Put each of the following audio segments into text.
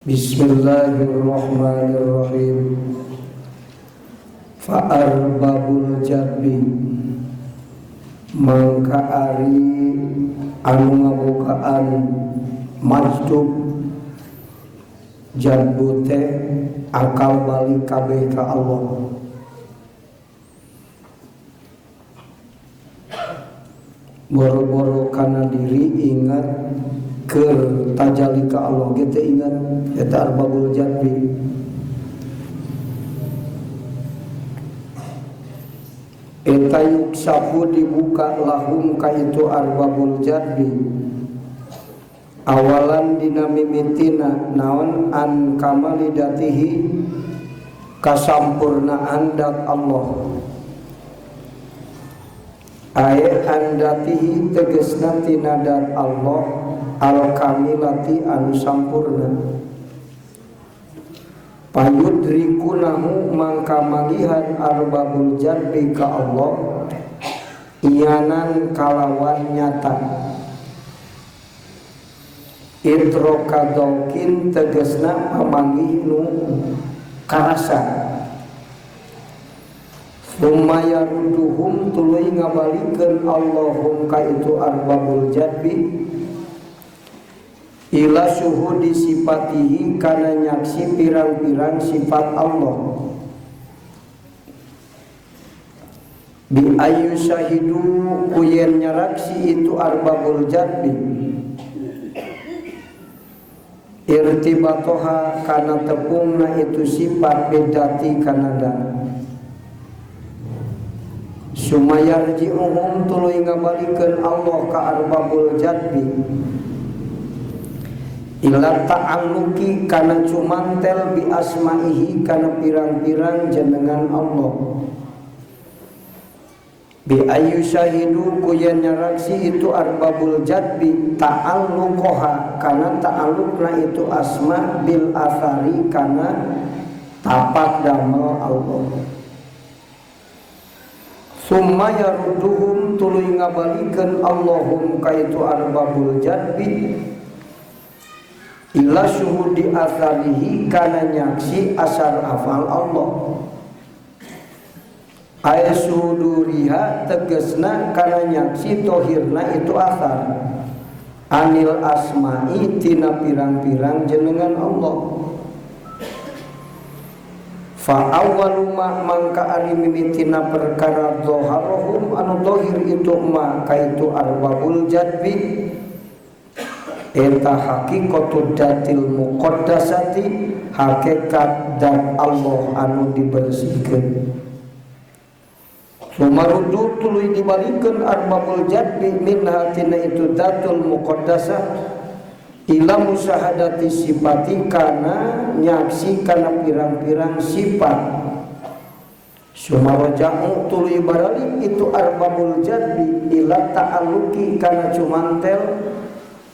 Bismillahirrahmanirrahim. Fa'arbabul jadbi mangka ari anu ngabukaan majdub jadbu teh akal balik kabeh ka Allah. Boro-boro kana diri ingat keur tajali ka Allah kita ingat eta arbabul jadbi. Eta yuksafu dibuka lahum ka itu arbabul jadbi. Awalan dina mimitina naon an kamalidatihi kasampurnaan dat Allah. Ayat andatihi tegesna tina dat Allah al-kamilati anu sampurna. Payudrikunahu mangka manggihan arbabul jadbi ka Allah iyanan kalawan nyata. Idrokadokin tegesna pamanggih nu karasa. Sumaya ruduhum tuluy ngabalikeun Allahum ka itu arbabul jadbi ila syuhudi sifatihi kana nyaksi pirang-pirang sifat Allah. Bi ayu syahidu kuyen nyaraksi itu arbabul jadbi irtibatoha kana tepungna itu sifat bedati kanada. Sumayarji'uhum tuluy ngabalikeun Allah ka arbabul jadbi ila ta'alluqi kana cumantel bi asma'ihi kana pirang-pirang jenengan Allah. Bi ayu syahidu kuyen nyaraksi itu arbabul jadbi ta'alluqoha kana ta'alluqna itu asma bil athari kana tapak damel Allah. Summa yarudduhum tuluy ngabalikeun Allahum ka itu arbabul jadbi ila syuhudi atharihi kana nyaksi asar afal Allah. Ay suduriha tegesna kana nyaksi tohirna itu athar anil asma'i tina pirang-pirang jenengan Allah. Fa awwalu ma mangka ari mimitina perkara dhaharohum anu dhahir itu ma kaitu arbabul jadbi eta hakikatud datil muqaddasati hakikat dan Allah anu dibersihkeun. Sumarudu tuluy dibalikeun arbabul jadbi min hatina itu datul muqaddasah ila musahadati sifati kana nyaksi kana pirang-pirang sifat. Sumaraja'u tuluy baralik itu arbabul jadbi ila ta'alluqi kana cumantel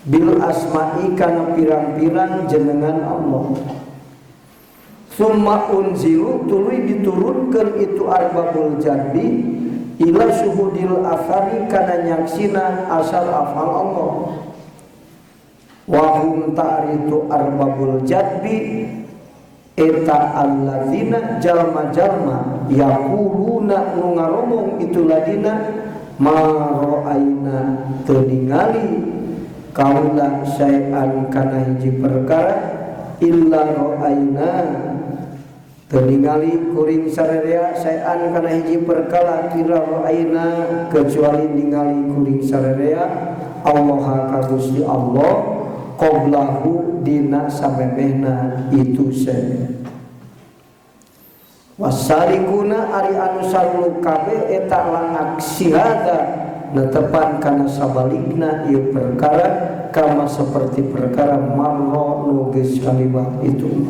bil asma'i kana pirang-pirang jenengan Allah. Summa unzilu tuluy diturunkeun itu arbabul jadbi ila syuhudil athari kana nyaksina asal afal Allah. Wa hum ta'ritu arbabul jadbi eta alladzina jalma-jalma yaquluna nu ngaromong itu ladina ma ra'aina teu ningali kaula syai'an kana hiji perkara illa ra'aina teu ningali kuring sarerea syai'an kana hiji perkara kira ra'aina kecuali ningali kuring sarerea Allah ka Gusti Allah qoblahu dina samemehna itu se. Wasarikuna ari anu sarlu kabeh eta langak sihada netepan kana sabalikna ieu perkara kama seperti perkara marro nu geus kalibah itu.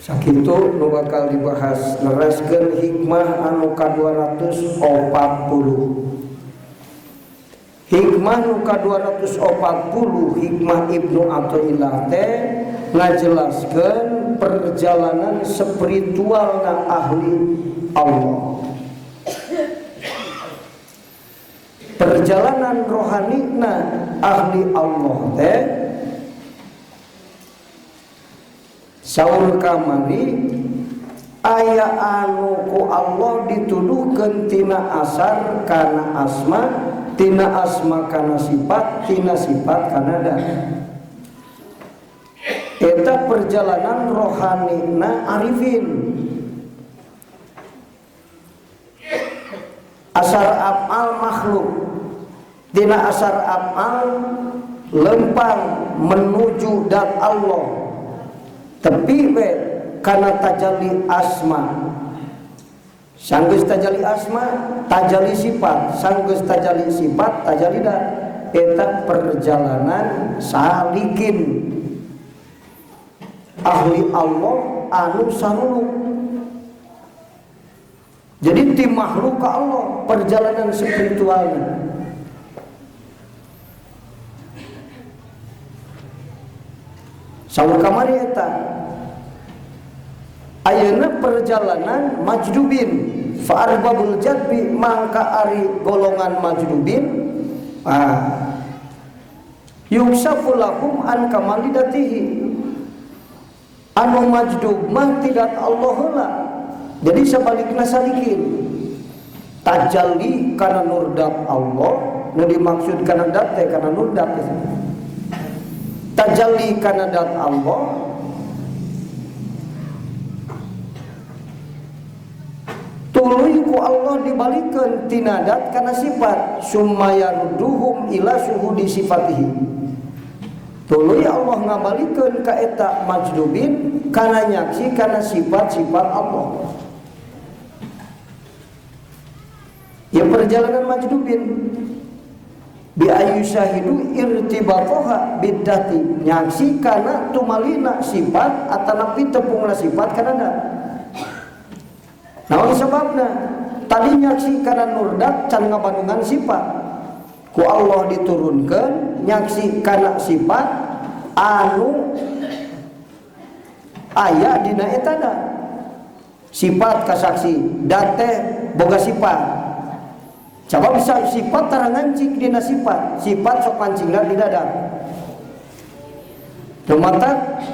Sakitu nu bakal dibahas neraskeun hikmah anu ka-240. Hikmah nu ka-240 hikmah Ibnu Athaillah teh ngajelaskeun perjalanan spiritualna ahli Allah. Perjalanan rohanina ahli Allah teh saur kamari aya anu ku Allah dituduhkeun tina asar kana asma, tina asma kana sifat, tina sifat kana dat. Eta perjalanan rohanina arifin. Asar af'al makhluk, tina asar af'al lempang menuju dat Allah. Tapi we kana tajalli asma, sanggeus tajalli asma, tajalli sifat, sanggeus tajalli sifat, tajalli dat. Eta perjalanan salikin ahli Allah anu saruluk. Jadi ti makhluk ka Allah perjalanan spiritualnya. Saur kamari eta ayeuna perjalanan majdubin fa arbabul jadbi mangka ari golongan majdubin yuksafu lahum an kamalidatihi. Anu majdub mah tidak Allah heula. Jadi sebalikna salikin tajalli kana nurdat Allah, nu dimaksud kana dat teh kana nurdat. Tajalli kana dat Allah tuluy ku Allah dibalikeun tina dat kana sifat, summa yarduhum ila syuhudi sifatihi. Tuluy Allah ngabalikeun ka eta majdubin kana nyaksi kana sifat-sifat Allah. Ya perjalanan majdubin bi ayu syahidu irtibatoha biddati, nyaksi kana tumalina sifat atanapi tepungna sifat kana dat. Naon sababna? Tadi nyaksi kana nurdat can ngabandungan sifat. Ku Allah diturunkeun nyaksi kana sifat anu aya dina eta dat. Sifat kasaksi, dat teh boga sifat. Coba bisa sifat tarangancik dina sifat, sifat sok pancingna di dadak. Lumatak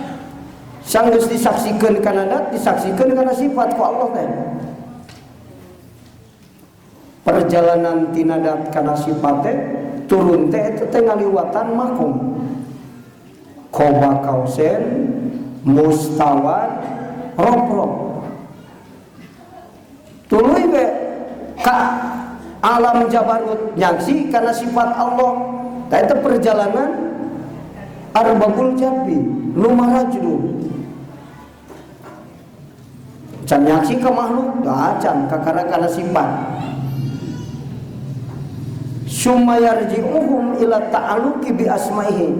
sanggeus disaksikeun kana dat, disaksikeun kana sifat ku Allah teh. Perjalanan tina dat kana sifat teh turun teh eta teh ngaliwatan makom. Qoba kausen mustawad rob. Tuluy be ka alam jabarut nyaksi karena sifat Allah. Nah, itu perjalanan arbabul jadbi lumarajdu. Can nyaksi ke makhluk, can karena sifat. Summa yarji'uhum ila ta'aluki bi asma'ihi.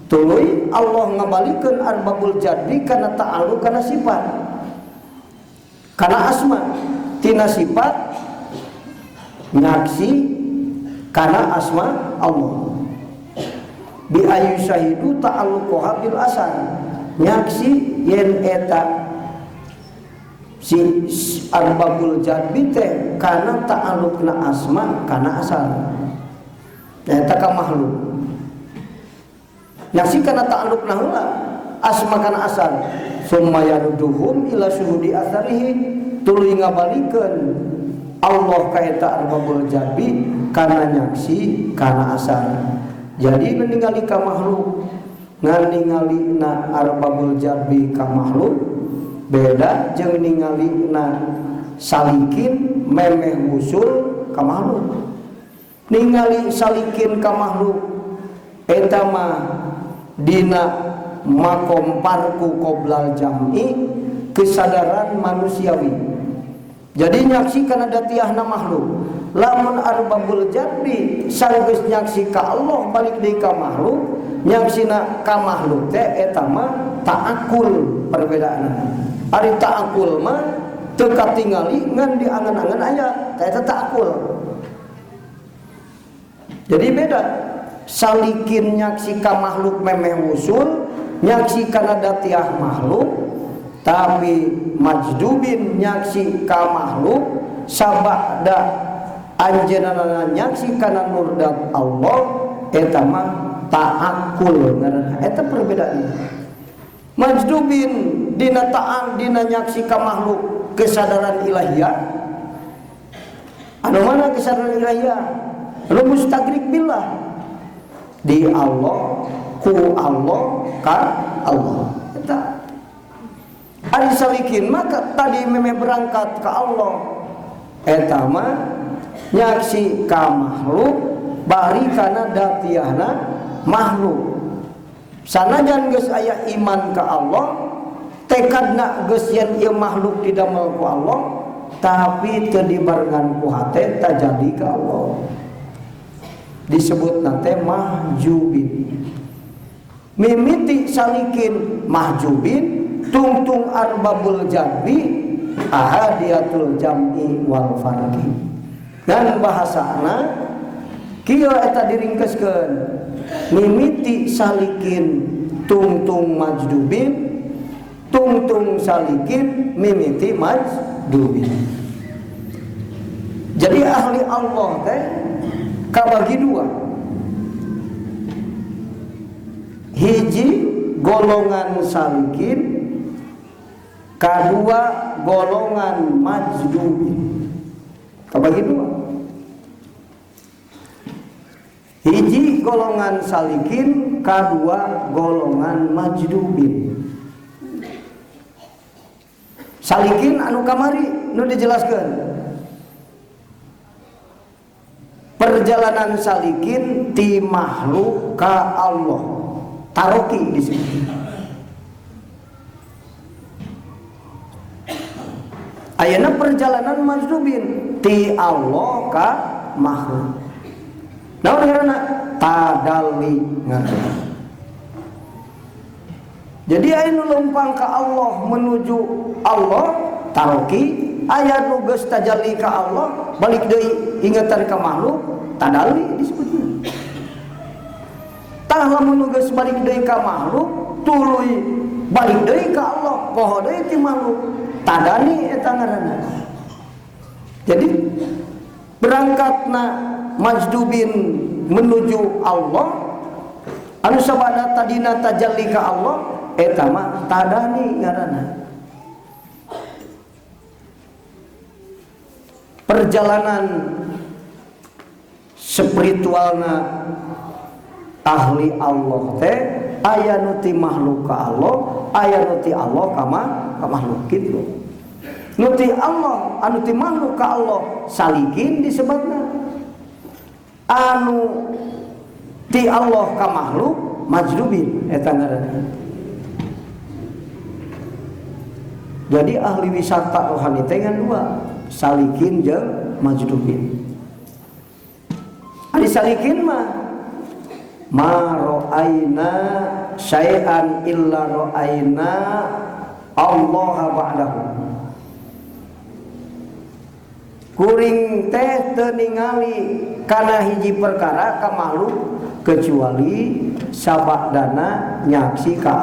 Tuluy Allah ngabalikeun arbabul jadbi karena ta'aluk karena sifat. Karena asma tina sifat nyaksi kana asma Allah. Bi ayu syahidu ta'alluqha bil asar, nyaksi yen eta si arbabul jadbi teh kana ta'alluqna asma kana asar. Eta ka makhluk. Nyaksi kana ta'alluqna heula asma kana asar. Summa yaruduhum ila syuhudi asarihi, tuluy ngabalikeun Allah kaeta arbabul jadbi kana nyaksi kana asar. Jadi ningali ka makhluk ningali na arbabul jadbi ka makhluk beda jeung ningali na salikin memeh usul ka makhluk. Ningali salikin ka makhluk eta mah dina makom parku qoblal jam'i kesadaran manusiawi. Jadi nyaksi kana datiahna makhluk. Lamun arbabul jadbi sanggeus nyaksi ka Allah balik deui ka makhluk, nyaksina ka makhluk teh eta mah ta'akul perbedaanna. Ari ta'akul mah teu katingali ngan diangan-angan aya, eta ta'akul. Jadi beda. Salikin nyaksi ka makhluk memeh usul, nyaksi kana datiah makhluk. Tapi majdubin nyaksi ka makhluk sabada anjeunna nyaksi kana nurdat Allah eta mah ta'akul ngaranna. Eta perbedaanna. majdubin dina ta'an dina nyaksi ka makhluk kesadaran ilahiyah. Anu mana kesadaran ilahiyah? Anu mustagrik billah, di Allah, ku Allah, ka Allah. Eta ari salikin maka tadi memeh berangkat ke Allah eta mah nyaksi ka makhluk bari kana datiahna makhluk. Sanajan geus aya iman ka Allah, tekadna geus yen ieu makhluk didamel ku Allah, tapi teu dibarengan ku hate tajadi ka Allah. Disebutna teh mahjubin. Mimiti salikin mahjubin tungtung arbabul jadbi ahadiatul jam'i wal farqi. Dan bahasana kieu eta diringkeskeun mimiti salikin tungtung majdubin, tungtung salikin mimiti majdubin. Jadi ahli Allah teh kabagi dua, hiji golongan salikin, kedua golongan majdubin. Kabagi dua, hiji golongan salikin, kedua golongan majdubin. Salikin anu kamari nu dijelaskeun. Perjalanan salikin ti makhluk ka Allah. Taroki di sini. Ayeuna perjalanan majdubin ti Allah ka makhluk. Naon ngaranna? Tadalli ngaranna. Jadi aya nu lempang ka Allah menuju Allah taroki, aya nu geus tajalli ka Allah balik deui ingatan ka makhluk tadalli disebutna. Tah lamun nu geus balik deui ka makhluk tuluy balik deui ka Allah poho deui ti makhluk tadani eta ngaranna. Jadi berangkatna majdubin menuju Allah anu sabada tadina tajalli ka Allah eta mah tadani ngaranna. Perjalanan spiritualna ahli Allah teh aya nu ti makhluk ka Allah, aya nu ti Allah ka makhluk kitu. Nu ti Allah anu ti makhluk ka Allah salikin disebutna. Anu ti Allah ka makhluk majdubin eta ngaranna. Jadi ahli wisata rohani teh ngan dua, salikin jeung majdubin. Ari salikin mah ma ra'aina syai'an illa ra'aina Allah ba'dahu. Kuring teh teu ningali kana hiji perkara ka makhluk kecuali sabadana nyaksi ka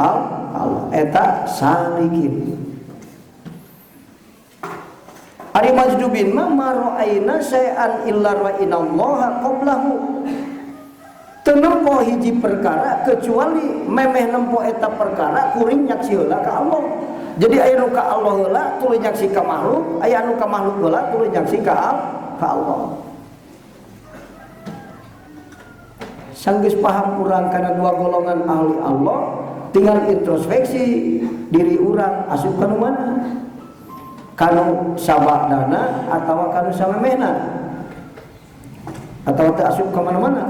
Allah. Eta salikin. Ari majdubin mah mara'aina syai'an illa ra'aina Allah qablahu. Teu nempo hiji perkara kecuali memeh nempo eta perkara kuring nyaksi heula ka Allah. Jadi aya nu ka Allah heula tuluy nyaksi ka makhluk, aya anu ka makhluk heula tuluy nyaksi ka Allah. Sanggeus paham urang kana dua golongan ahli Allah, tinggal introspeksi diri urang asup ka nu mana? Kanu sabadana atawa kanu samemehna atawa teu asup ka mana-mana.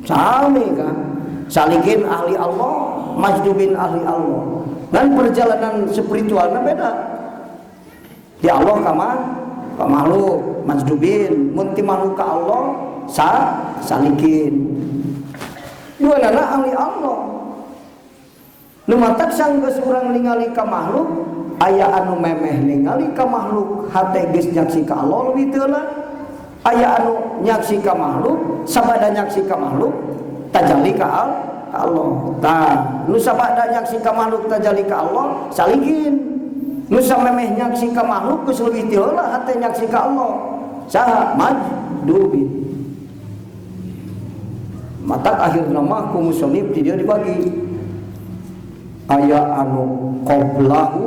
Sami kan salikin ahli Allah, majdubin ahli Allah. Dan perjalanan spiritualnya beda. Di Allah ka makhluk majdubin, mun ti makhluk ka Allah salikin. Dua nana ahli Allah. Nu matak sanggeus urang ningali ka makhluk, aya anu memeh ningali ka makhluk hate geus nyaksi ka Allah leuwih teu lah. Aya anu nyaksi ka makhluk, sabada nyaksi ka makhluk tajalli ka Allah. Tah, nu sabada nyaksi ka makhluk tajalli ka Allah salikin. Nu samemeh nyaksi ka makhluk geus leuwih teu lah hate nyaksi ka Allah. Saha majdubin. mata akhirna mah ku musannif di dia dibagi aya anu qablahu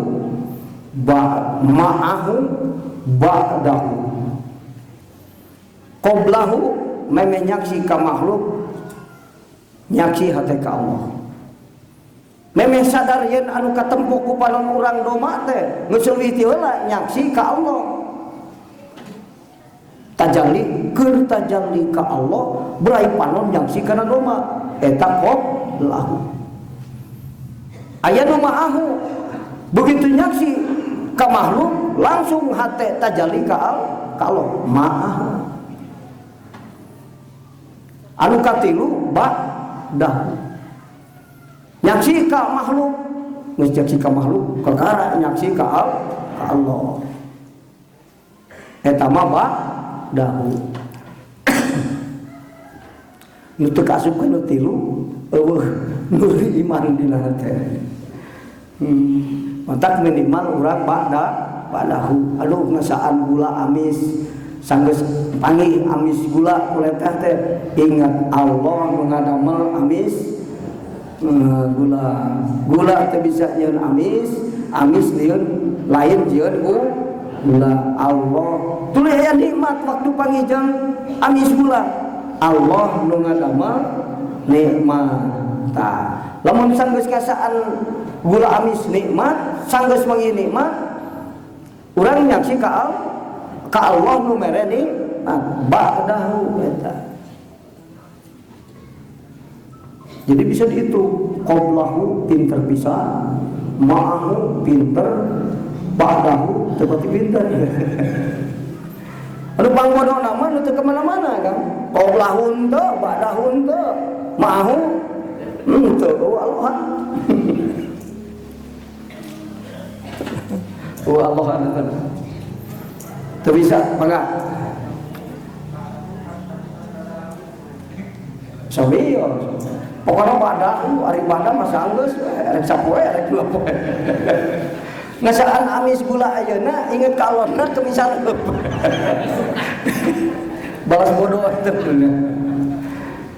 ma'ahu ba'dahu. Qablahu meme nyaksi ka makhluk nyaksi hate ka Allah. Meme sadar yen anu katempo ku panon urang doma teh geus leuwih ti heula nyaksi ka Allah. Tajalli keur tajalli ka Allah berai panon nyaksi kana doma eta qablahu. Aya nu ma'ahu begitu nyaksi ka makhluk langsung hate tajalli ka Allah ma'ahu. Anu katilu ba'dahu nyaksi ka makhluk geus nyaksi ka makhluk perkara nyaksi ka Allah eta mah ba'dahu. Nu teu kasupkeun nu tilu eueuh nu iman dina teh. Mantak minimal urang ba'dahu. Aduh ngasaan gula amis sanggeus panggih amis gula kulit teh ingat Allah mengadamel amis gula teh bisa nyieun amis nyieun lain nyieun gula. Allah tuluy aya nikmat waktu panggijang amis gula Allah nu ngadamel nikmat. Tah lamun sanggeus ngasaan gula amis nikmat sanggeus manggih nikmat urang nyaksi ka Allah nu mere nikmat ba'dahu eta. Jadi bisa dihitung qablahu pinter bisa, ma'ahu pinter, ba'dahu seperti pinter. Anu panggono nama nu teu kemana-mana kan. Qablahu henteu, ba'dahu henteu, ma'ahu henteu. Allah. Allah. Teu bisa mangga. Sabiyo. Pokoknya ba'dahu ari ba'da mah sanggeus rek sapoe rek dua poe. Ngasaan amis gula ayeuna inget ka Allahna teu bisa leup. Balas bodoh teh dunya.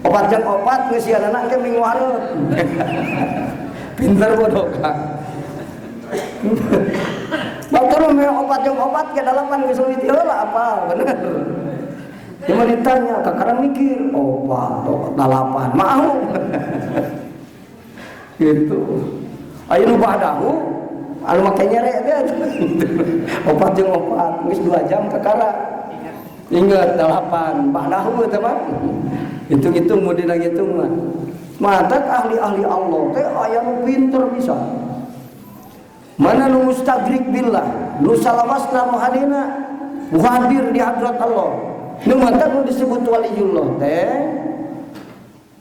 Opat jeung opat geus sieureuna ge minggu hareup. Pinter bodoh ka. Batur me opat jeung opat ke dalapan geus leuwih ti heula apa bener. Cuma ditanya, kadang mikir, opat, dalapan, mau. Gitu. Ayo nu ba'dahu, anu make nyere teh. Opat jeung opat, geus 2 jam kakara. Ingat dalapan, ba'dahu teh mah. Hitung-hitung mun dina ngitung mah. Matak ahli-ahli Allah teh aya nu pinter bisa. Mana nu mustagrik billah, nu salamasna nu hadina, hadir di hadrat Allah. Nu mata nu disebut waliullah teh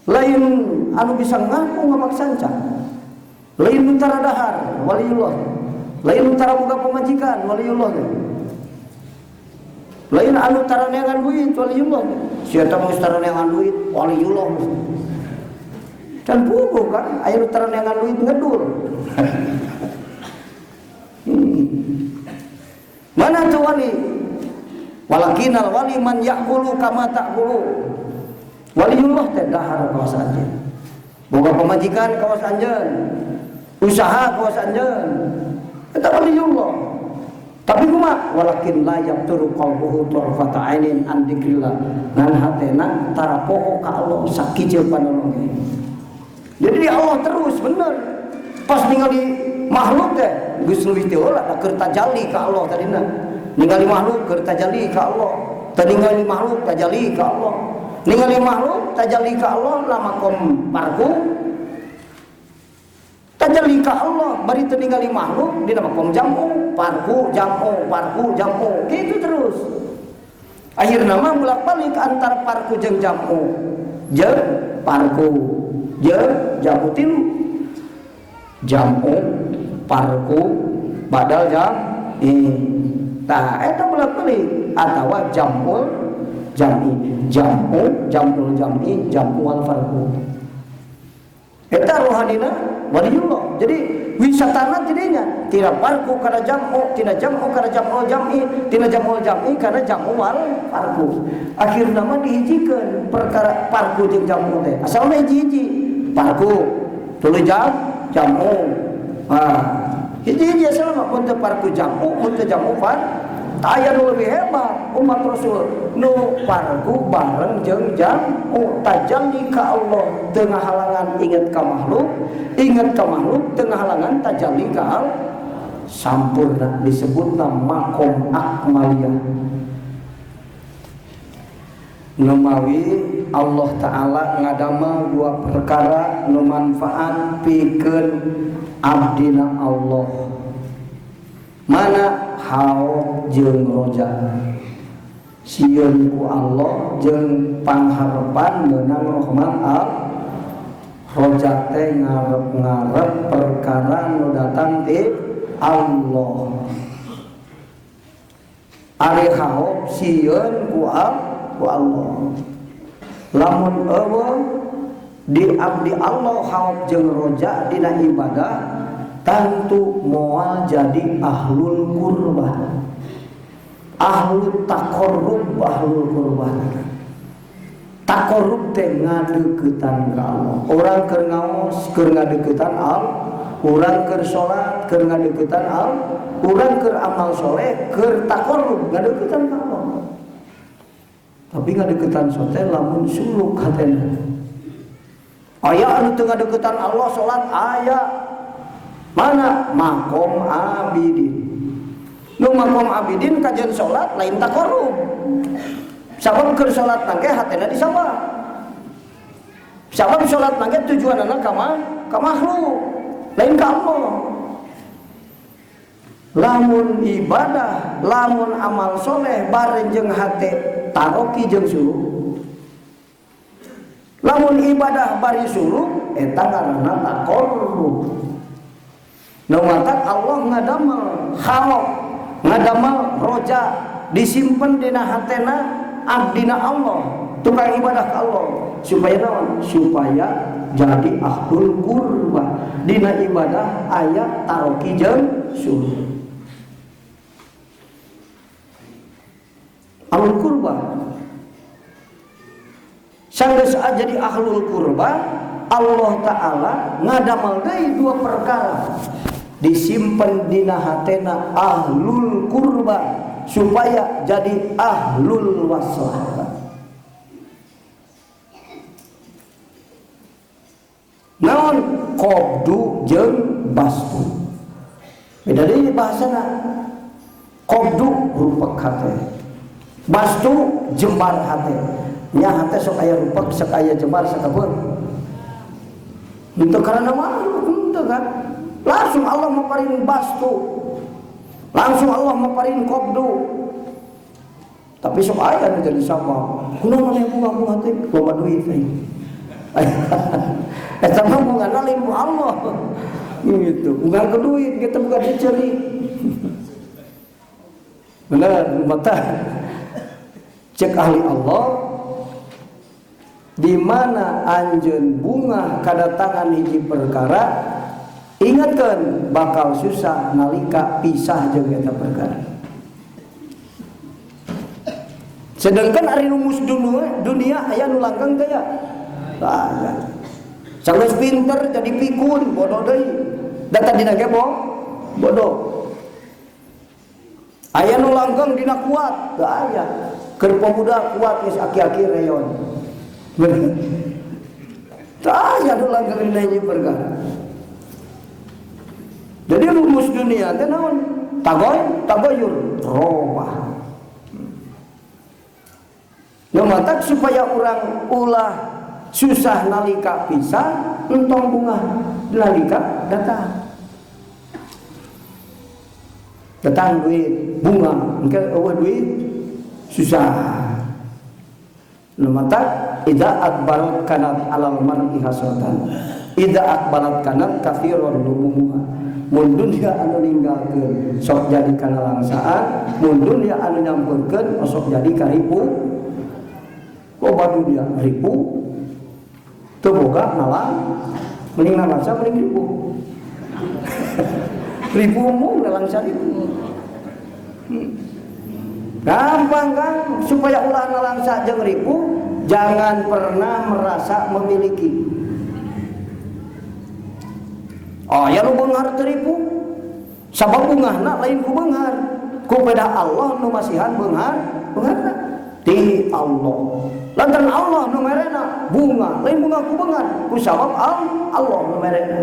lain anu bisa ngaku ngamaksanca, lain nu tara dahar waliullah, lain nu tara boga pamajikan waliullah teh, lain anu tara neangan duit waliullah teh. Sia teh mah tara neangan duit waliullah. Dan puguh kan aya nu tara neangan duit ngedul. Mana tuh wali? Walakinal wali man ya'kulu kama ta'kulu. Waliullah teh dahar kawas anjeun. Boga pamajikan kawas anjeun. Usaha kawas anjeun. Eta waliullah. Tapi kumaha? Walakin la yaqturu qalbuhu tarfata ainin an dzikrillah. Ngan hatena tarapoho ka Allah sakijeu panolonge. Jadi di Allah terus bener. Pas ningali makhluk teh geus leuwih teh heula keur tajalli ka Allah tadina. Ningali makhluk keur tajalli ka Allah. Ningali makhluk tajalli ka Allah. Ningali makhluk tajalli ka Allah lama kom parku. Tajalli ka Allah bari teu ningali makhluk dina makom jamu, parku, jamu. Gitu terus. Akhirna mah bolak-balik antar parku jeung jamu. Jeung parku, jeung jamu tilu. Jamu, parku, badal jam. Tah eta bolak-balik atawa jamul jam'i, jam'ul jam'i, jam'u wal farqu. Eta rohanina waliullah. Jadi wisatana jadinya tidak parku karena jam'u, tidak jam'u karena jam'u jam'i, tidak jam'u jam'i karena jam'u wal parku. Akhirna mah dihijikeun perkara parku jeung jam'u teh. Asalna hiji-hiji. Parku tuluy jam'u. Hiji-hiji asalna mun teu parku jam'u, mun teu jam'u par. Aya nu lebih hebat umat Rasul nu parku bareng jeung jam'u tajalli ka Allah teu ngahalangan inget ka makhluk teu ngahalangan tajalli ka Allah sampurna disebutna makom akmaliyah. Numawi Allah Ta'ala ngadamel dua perkara nu manfaat pikeun abdina Allah. Mana haob jeung roja sieun ku Allah jeung pangharepan meunang rahmat Allah. Roja teh ngarep-ngarep perkara nu datang ti Allah. Ari haob sieun ku Allah. Lamun eueuh di abdi Allah haob jeung roja dina ibadah tentu moal jadi ahlul qurbah, ahlul taqarrub, ahlul qurbah. Taqarrub teh ngadeuketan ka Allah. Urang keur ngaos keur ngadeuketan Allah, urang keur salat keur ngadeuketan Allah, urang keur amal soleh keur taqarrub ngadeuketan ka Allah. Tapi ngadeuketan sote lamun suluk hatena. Aya anu teu ngadeuketan Allah salat aya. Mana makom abidin. Nu makom abidin kajian salat lain taqarrub. Sabab keur salat nangge hatena disapa. Sabab salat nangge tujuanna ka makhluk, lain ka Allah. Lamun ibadah, lamun amal soleh bareng jeung hate taroki jeung suluk. Lamun ibadah bari suluk eta ngaranna taqarrub. Numatak Allah ngadamel haob, ngadamel roja disimpen dina hatena abdina Allah, tukang ibadah ka Allah supaya naon? Supaya jadi ahlul qurbah. Dina ibadah aya taroki jeung suluk. Ahlul qurbah sanggeus jadi ahlul qurbah, Allah Ta'ala ngadamel deui dua perkara disimpen dina hatena ahlul qurbah supaya jadi ahlul waslah. Naon qabdu jeung bastu. Beda deui bahasana. Qabdu rupek hate. Bastu jembar hate. Nya hate sok aya rupek, sok aya jembar sakabeun. Henteu karana makhluk henteu kan. Langsung Allah maparin bastu, langsung Allah maparin qabdu. Tapi sok aya nu jadi sapa? Kunaon anu bunga-bunga teh loba duit teh. Eta mah bungana lain ku Allah. Gitu. Bukan ke duit, kita bukan dicari. Benar, mata cek ahli Allah di mana anjeun bunga kadatangan hiji perkara. Ingatkan bakal susah nalika pisah jeung eta perkara. Sedangkan ari rumus dunia aya nu langgeng teh ya. Aya. Sanggeus pinter jadi pikun, bodoh deui. Data dina ge bodoh. Aya nu langgeng dina kuat, teu aya. Keur pemuda kuat geus aki-aki reyon. Bener. Teu aya nu langgeng dina hiji perkara. Jadi rumus dunia teh naon? Tagoyur, robah. Numatak supaya orang ulah susah nalika pisah, entong bunga nalika datang duit bunga, engke eueuh duit susah. Numatak idza akbarat kanat alal mar'i hasatan. Idza akbarat kanat kathirun lumumuha. Mun dunia anu ninggalkeun sok jadi kana langsaan, mun dunia anu nyampeurkeun sok jadi karipu. Loba dunia ripu teu boga Mending nalangsa mending ribu. Ribu mu nalangsa ribu. Gampang kan supaya ulah nalangsa jeung ribu, jangan pernah merasa memiliki. Oh ya lu beunghar teu ribu. Sabab bungahna lain ku beunghar. Ku beda Allah nu masihan beunghar ti Allah. Lantaran Allah nu merena bunga, lain bunga ku beunghar. Ku sabab Allah nu merena.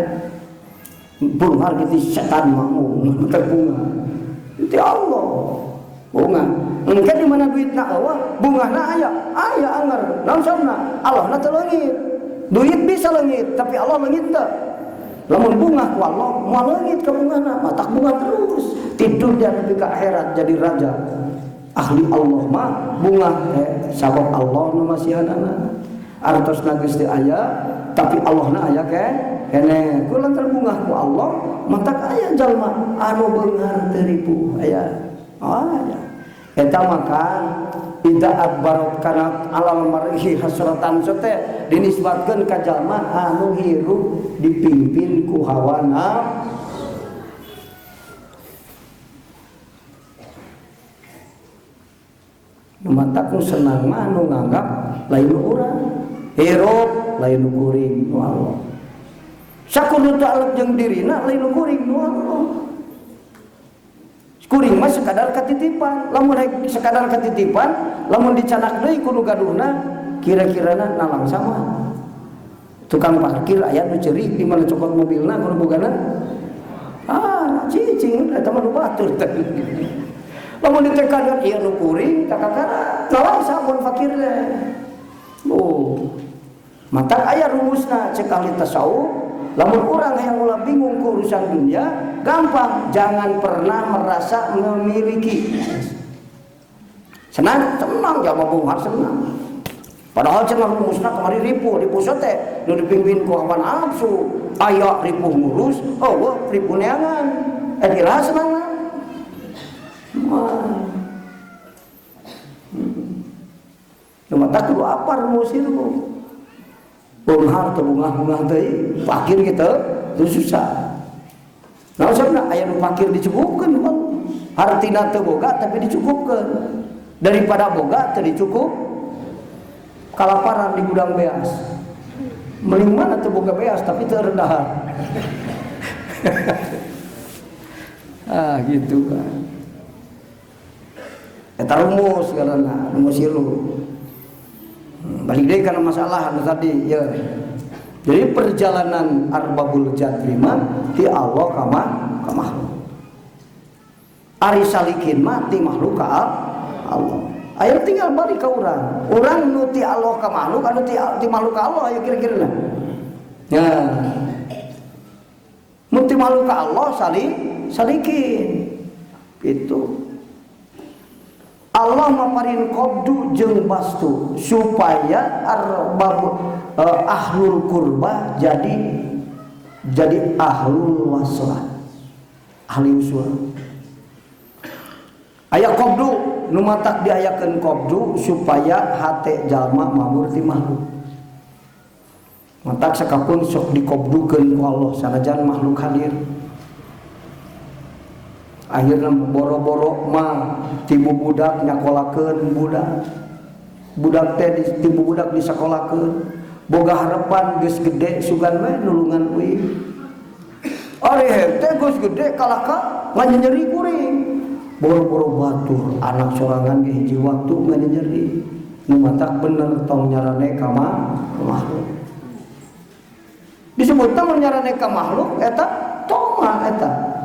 Beunghar kitu setan mau teu bunga. Ti Allah. Bunga. Engke di mana duitna eueuh, bungahna aya anger. Naon sababna? Allahna teu leungit. Duit bisa leungit, tapi Allah leungit teu. Lamun bunga ku Allah, moal leungit ka bungana, matak bunga terus. Tidur dia nepi ka akhirat jadi raja. Ahli Allah mah bunga sabab Allah nu masihanana. Artosna geus teu aya, tapi Allahna aya kene. Ku lantaran bunga ku Allah, matak aya jalma anu beunghar teu ribu aya. Aya. Eta makan ida akbarat kana alal marhi hasratan sote dinisbatkeun ka jalma anu hirup dipimpin ku hawa nafsu. Mata ku senang mah anu nganggap lain urang, hirup lain kuring nu Allah. Sakudu ta'aluk jeung dirina lain kuring nu Allah. Kuring mah sekadar katitipan, lamun sekadar katitipan, lamun dicanak deui kudu gaduhna, kira-kirana nalang sama. Tukang parkir aya nu ceurik di mana cokot mobilna kudu bogana. Cicing eta mah nu batur teh. Lamun ditekan ieu nu kuring kakakana, nalang samun fakir teh. Mata aya rumusna cek ahli tasawuf. Lamun orang yang ulah bingung ke urusan dunia, gampang, jangan pernah merasa memiliki. Senang jangan bunghar senang. Padahal cenah rumusna kamari ripuh teh nu dipimpin ku hawa nafsu, aya ripuh ngurus, ripuh neangan. Iraha senangna. Mata kudu apa rumus itu? Bunghar teu bungah-bungah deui, fakir kita teu susah. Nah, sabna aya nu fakir dicukupkeun, hartina teu boga tapi dicukupkeun. Daripada boga teu dicukup, kalaparan di gudang beas. Mending mana teu boga beas tapi teu rendahan. Gitu kan. Eta rumus ngaranna, rumus ieu. Balik deui kana masalah anu tadi ya. Jadi perjalanan arbabul jadriman ti Allah ka makhluk. Ari salikin mah ti makhluk ka Allah. Aya tinggal balik ka urang. Urang nu ti Allah ka makhluk, anu ti makhluk ka Allah aya kira-kira. Ya. Nu ti makhluk ka Allah salikin. Itu. Allah maparin qabdu jeung bastu supaya ahlul qurba jadi ahlul waslah, ahli usul. Aya qabdu nu matak diayakeun qabdu supaya hate jalma mamur ti makhluk. Matak sakapun sok diqabdukeun ku Allah sanajan makhluk hadir. Akhirnya boro-boro mah tibu budak nyakolakeun budak teh tibu budak disakolakeun boga harapan geus gede sugan we nulungan uing ari teh geus gede kalaka nganyeri kuring boro-boro batur anak sorangan ge hiji waktu nganyeri nu matak bener tong nyarane ka makhluk disebutna mun nyarane ka makhluk eta toma eta.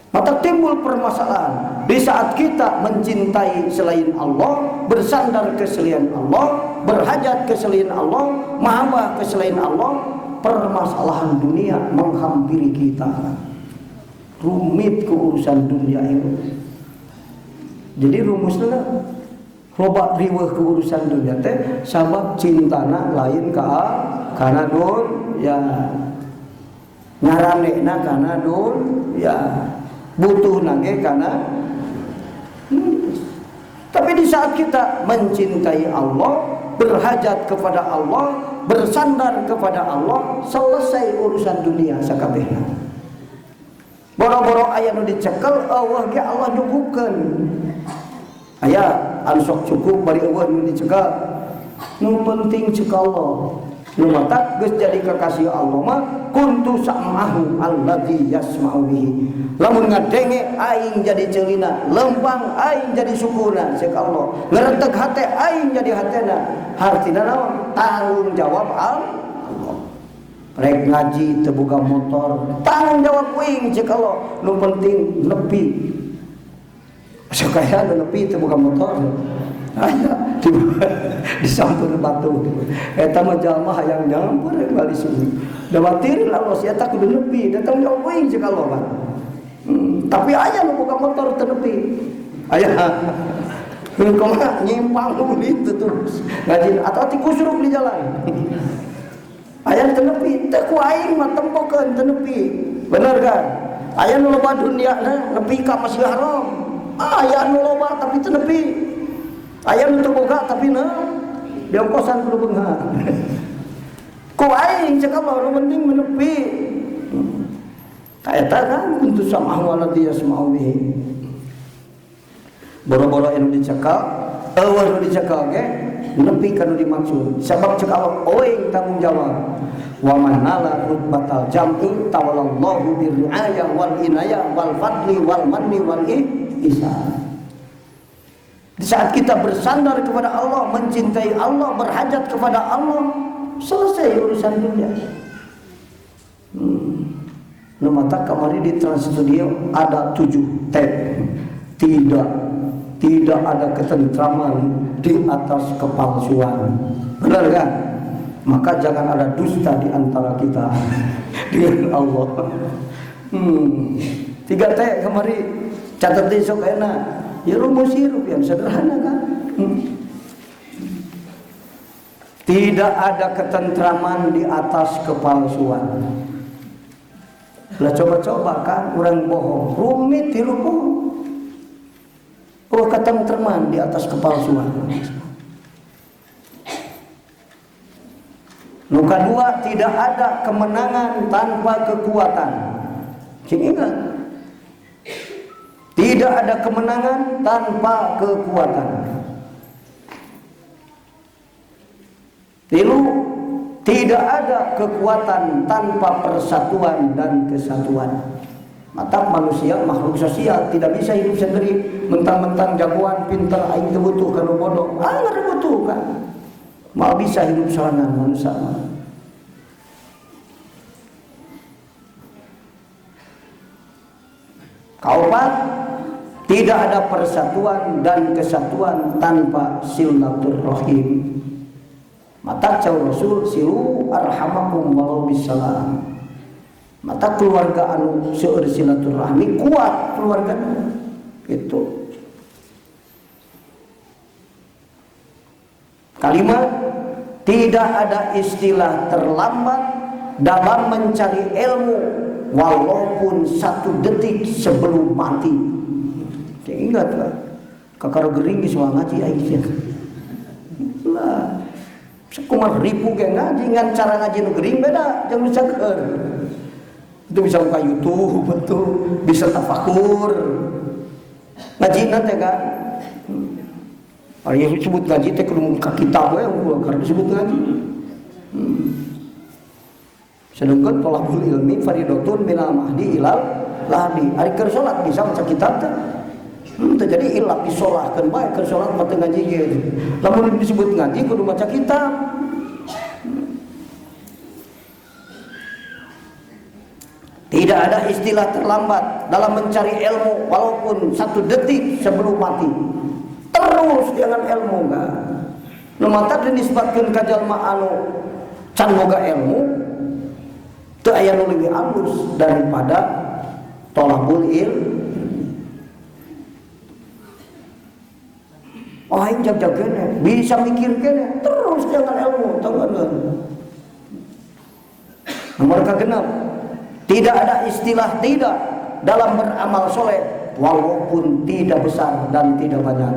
Maka timbul permasalahan di saat kita mencintai selain Allah, bersandar ke selain Allah, berhajat ke selain Allah, mahabbah ke selain Allah, permasalahan dunia menghampiri kita. Rumit ke urusan dunia ini. Jadi rumusnya loba riweuh ke urusan dunia teh sabab cintana lain ka kana dun ya ngaranena kana dun ya butuh nage karena tapi di saat kita mencintai Allah, berhajat kepada Allah, bersandar kepada Allah, selesai urusan dunia sakabehna. Boro-boro aya nu dicekel eueuh ge Allah nyukupkeun. Aya anu sok cukup bari eueuh nu dicekel. Nu penting ceuk Allah. Nu mata geus jadi kekasih Allah mah kuntu sa'mahu alladzi yasma'u bihi. Lamun ngadenge aing jadi ceulina, lempang aing jadi sukuna ceuk Allah. Ngeureuteg hate aing jadi hatena. Hartina naon? Tanggung jawab Allah. Rek ngaji teu boga motor, tanggung jawab kuing ceuk Allah. Nu penting nepi. Sakaya nu nepi teu boga motor. Aya disampur batu. Eta mah jalma hayang nyampur bali suwi. Da batir Allah sia eta kudu nepi, datang jawab kuing ceuk Allah. Tapi aya nu boga motor teu nepi. Aya. Kumaha nyimpang gitu terus. Ngaji atau ati kusruk di jalan. Aya teu nepi, teu ku aing mah tempokeun teu nepi. Bener kan? Aya nu loba duniana nepi ka Masjid Haram. Aya nu loba tapi teu nepi. Aya nu teu boga tapi di ongkosan kudu beunghar. Ku aing ceuk Allah nu penting menepi. Ta eta kan kuntu samahu alladzi yasma'u bihi. Boro-boro anu dicekal, eueuh nu dicekal ge nepi ka nu dimaksud. Sabab ceuk Allah oeng tanggung jawab. Wa man nala rutbatal jam'i tawallallahu birri'ayah wal inayah wal fadli wal manni wal ihsan. Di saat kita bersandar kepada Allah, mencintai Allah, berhajat kepada Allah, selesai urusan dunia. Nu mata kamari di Trans Studio ada 7 tab. Tidak ada ketentraman di atas kepalsuan. Benar kan? Maka jangan ada dusta di antara kita dengan Allah. 3 teh kemari catat di sok enak. Ya rumus hirup yang sederhana kan. Tidak ada ketentraman di atas kepalsuan. Lah coba-coba kan orang bohong, rumit hirup bohong. Oh ketentraman di atas kepalsuan. Nu kadua, tidak ada kemenangan tanpa kekuatan. Cing ingat. Tidak ada kemenangan tanpa kekuatan. Tilu, tidak ada kekuatan tanpa persatuan dan kesatuan. Mata manusia makhluk sosial, tidak bisa hidup sendiri. Mentang-mentang jagoan, pintar, aing teu butuh kana bodoh. Nggak butuh kan. Mau bisa hidup sorangan manusia. Kaopat, tidak ada persatuan dan kesatuan tanpa silaturahim. Mata cau Rasul silu arhamakum walau bisalam. Mata keluarga anu seueur silaturahmi kuat keluargana. Gitu. Kalimat tidak ada istilah terlambat dalam mencari ilmu walaupun 1 detik sebelum mati. Ingat lah, kakara gering geus ngaji aing. Lah, sakumaha ribu ge ngaji ngan cara ngaji nu gering beda jeung nu cager. Itu bisa buka YouTube, betul, bisa tafakur. Ngaji teh kan. Ari disebut ngaji teh kudu buka kitab we karena disebut ngaji. Sedangkan tolabul ilmi faridatun minal mahdi ilal lahdi. Ari keur salat bisa maca kitab teh. Jadi ilah disolahkan baik ke sholat mata ngaji gitu. Lamun disebut ngaji kudu baca kitab. Tidak ada istilah terlambat dalam mencari ilmu walaupun 1 detik sebelum mati. Terus dengan ilmu enggak. Nu mata dinisbatkeun ka jalma anu can boga ilmu teu aya nu leuwih alus daripada thalabul ilm. Oh aing jag-jag kene, bisa mikir kene, terus dengan ilmu, tanggalkeun. Nomor kagenep, tidak ada istilah tidak dalam beramal soleh walaupun tidak besar dan tidak banyak.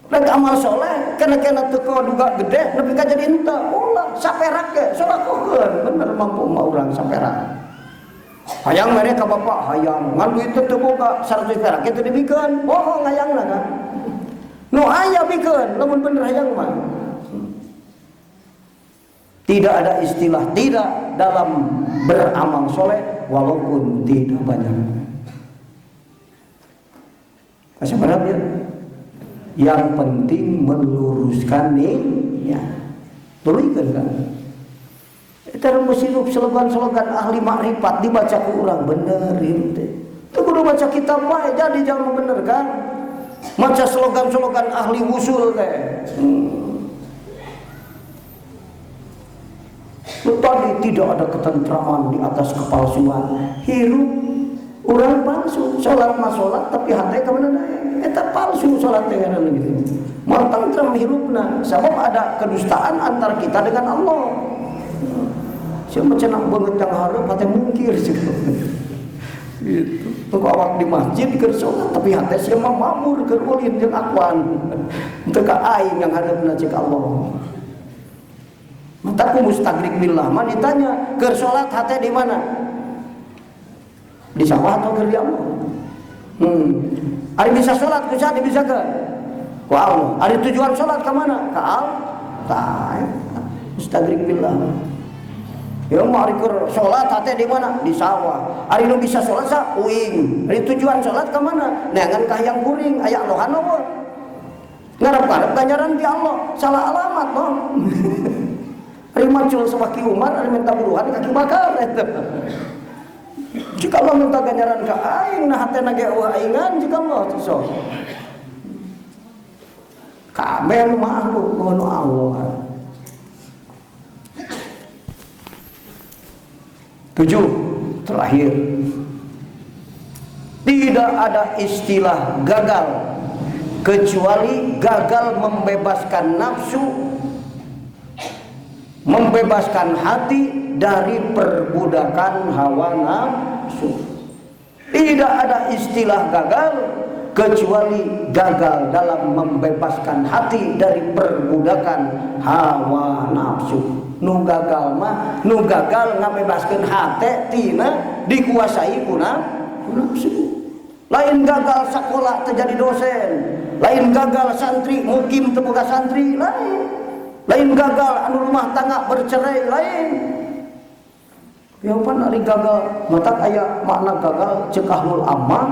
Rek amal soleh kena teu duga gede nepi ka jadi henteu. saperak ge sodakokeun bener mampu mah urang saperak. Hayang mereka bapak hayang ngan duit teu boga 100 perak kitu dibikeun bohong hayangna kan. Nu aya bikeun lamun bener hayang mah. Tidak ada istilah tidak dalam beramal soleh walaupun tidak banyak. Masih berapa ya? Yang penting meluruskan niat. Tuluykeun kan. Eta rumus hidup slogan-slogan ahli makrifat dibaca ku urang bener ieu teh. Teu kudu baca kitab wae jadi jalma bener kan. Maca slogan-slogan ahli usul teh. Tadi tidak ada ketentraman di atas kepalsuan. Hirup urang palsu, salat mah salat tapi hate ka mana dae. Eta palsu salat teh ngaran gitu. Moal tentrem hirupna, sabab ada kedustaan antara kita dengan Allah. Siapa cenah banget yang hareup hate mungkir gitu. Tuh awak di masjid keur salat tapi hate sia mah mamur keur ulin jeung akwan. Teu ka aing yang hareupna cek Allah. Mataku mustagrik billah mah ditanya keur salat hate di mana? Di sawah atau keur di Allah? Ari bisa salat ku sa bisa ke? Ku Allah. Ari tujuan salat ka mana? Ka Allah. Tah, mustagrik billah. Ya mah ari keur salat hate di mana? Di sawah. Ari nu bisa salat sa uing. Ari tujuan salat ka mana? Neangan ka hayang kuring aya alohan we. Ngarep-ngarep ganjaran di Allah. Salah alamat noh. Ari macul sabaki Umar, ari minta buruhan kaki bakar eta. Jika Allah minta ganjaran ka aing nah hatena ge eueuh aingan jika Allah sok. Kabeh mah lu nu Allah. 7 terakhir. Tidak ada istilah gagal kecuali gagal membebaskan nafsu, membebaskan hati dari perbudakan hawa nafsu. Tidak ada istilah gagal kecuali gagal dalam membebaskan hati dari perbudakan hawa nafsu. Nu gagal mah nu gagal ngabebaskeun hate tina dikuasai ku nafsu. Lain gagal sakola teu jadi dosen, lain gagal santri mukim teu boga santri, lain gagal anu rumah tangga bercerai, lain. Yang pan ari gagal matak aya makna gagal ceuk ahlul ammah,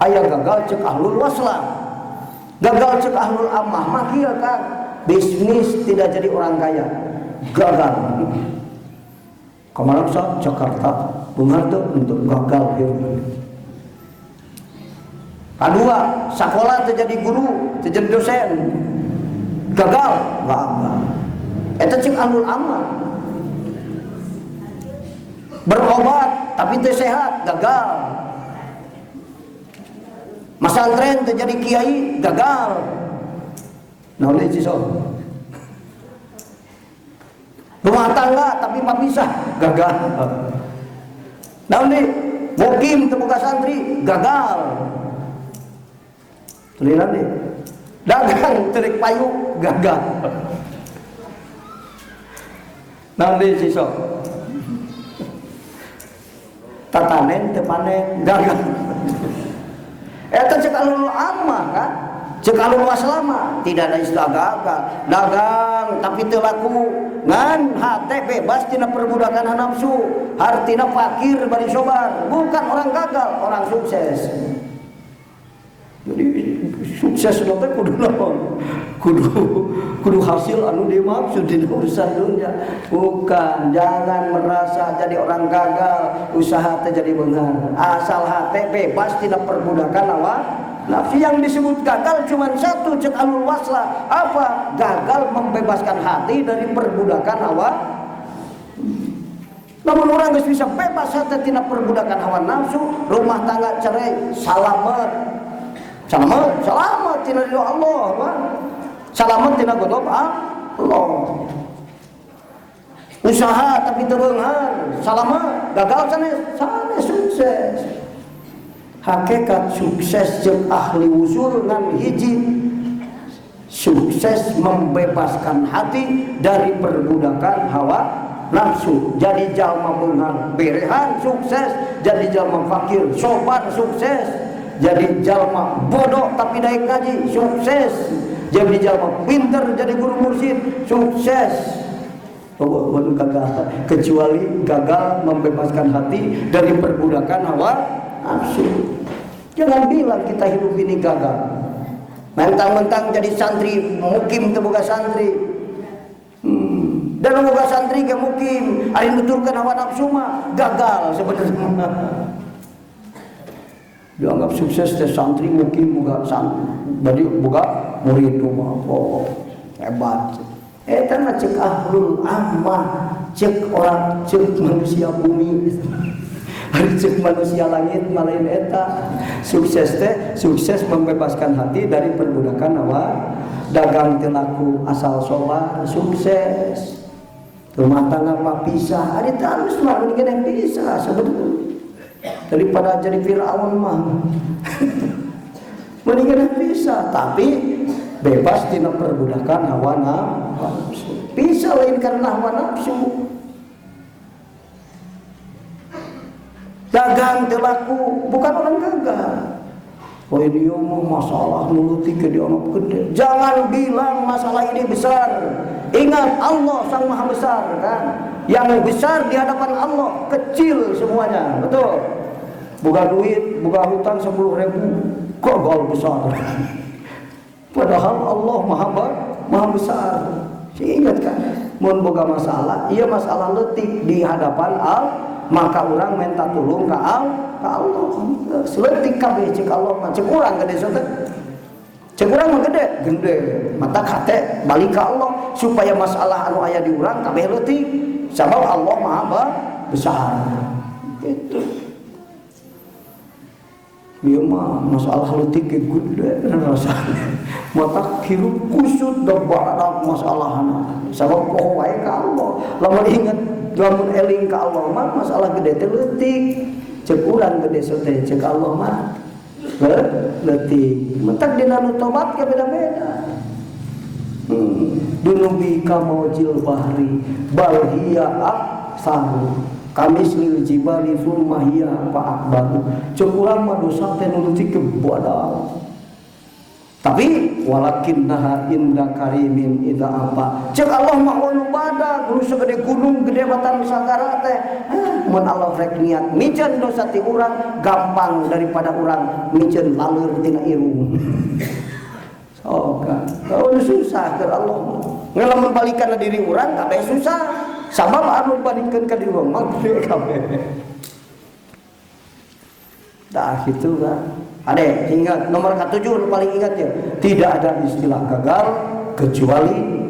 aya gagal ceuk ahlul waslah. Gagal ceuk ahlul ammah mah kieu kan bisnis tidak jadi orang kaya. Gagal. Kemarin sa Jakarta bunga tuh untuk gagal hidup. Kedua, sekolah terjadi guru, terjadi dosen. Gagal, gagal. Eta cek ahlul ammah. Berobat tapi teu sehat, gagal. Masantren terjadi kiai, gagal. Naon deui cisol? Rumah tangga tapi papisah, gagal. Naon deui? Mukim teu boga santri, gagal. Tulilan deh. Dagang terik payu, gagal. Naon deui cisol? Tatanen teu panen, gagal. Eta cek ahlul ammah kan? Cek ahlul waslah mah tidak ada istilah gagal. Dagang tapi teu laku, ngan hate bebas tina perbudakan nafsu, hartina fakir bari sobar. Bukan orang gagal, orang sukses. Jadi sukses nanti kudu naon? Kudu hasil anu dimaksud di urusan dunia. Bukan, jangan merasa jadi orang gagal, usaha teh jadi beunghar. Asal hate bebas tina perbudakan hawa nafsu. Yang disebut gagal cuma satu, cek ahlul waslah. Apa? Gagal membebaskan hati dari perbudakan hawa. Namun orang geus bisa bebas hati tina perbudakan hawa nafsu, rumah tangga cerai, selamat tina ridho Allah, selamat tina godop Allah. Usaha tapi teu beunghar, selamat, gagal sanes sukses. Hakikat sukses jeung ahli usul ngan hiji sukses membebaskan hati dari perbudakan hawa nafsu. Jadi jalma beunghar berehan sukses, jadi jalma fakir sopan sukses, jadi jalma bodoh tapi daek ngaji sukses, jadi jalma pinter jadi guru mursyid sukses. Gagal, kecuali gagal membebaskan hati dari perbudakan hawa nafsu. Jangan bilang kita hidup ini gagal. Mentang-mentang jadi santri mukim teu boga santri. Dan boga santri ke mukim, ari nuturkeun hawa nafsu mah gagal sebenarnya. Dianggap sukses teh santri mukim boga santri, bari boga murid mah hebat. Eta mah cek ahlul ammah, cek orang, cek manusia bumi. Hari cek manusia langit malain eta. Sukses teh sukses membebaskan hati dari perbudakan hawa. Dagang teu laku asal solar sukses. Rumah tangga mah pisah, ari teh halus mah mendingan yang pisah sebetulnya. Daripada jadi Firaun mah. Mendingan yang pisah, tapi bebas tina perbudakan hawa nafsu. Bisa lain karena hawa nafsu. Dagang teu laku bukan orang gagal. Oh ini mah masalah nuluti ke dianggap gede. Jangan bilang masalah ini besar. Ingat Allah Sang Maha Besar kan. Yang besar di hadapan Allah kecil semuanya, betul. Buka duit, buka hutang 10.000 gagal besar. Padahal Allah maha besar. Ingat kan, mun boga masalah, iya masalah leutik di hadapan maka orang minta tolong ke Allah. Leutik kabeh cek Allah mah cek urang gede sote. Cek urang mah gede. Mata kate balik ke Allah supaya masalah anu aya di urang kabeh leutik. Sabab Allah maha besar. Itu. Dia mah masalah leutik ge gede rasana. Mata hirup kusut da badak masalahna. Sabab poho wae ka Allah. Lamun inget, lamun eling ka Allah mah masalah gede teh leutik. Cek urang gede sote cek Allah mah leutik. Mentak dina nu tobat ke beda-beda. Dunubi kamawjil bahri bal hiya aksaru. Kamis lil jibali fulmahia fa akbaru. Cek urang mah dosa teh nu leutik ke bodas. Tapi walakinnaha inda karimin ida apa. Cek Allah mah anu badag, nu segede gunung gede batan Nusantara teh. Mun Allah rek niat miceun dosa ti urang gampang daripada urang miceun laleur tina irung. Soga, kalau susah ke Allah mah. Ngalamun balikan diri urang kabeh susah. Sabab anu balikeun ka diri urang mah gede kabeh. Dah gitu kan. Ada ingat nomor 7 paling ingat ya, tidak ada istilah gagal kecuali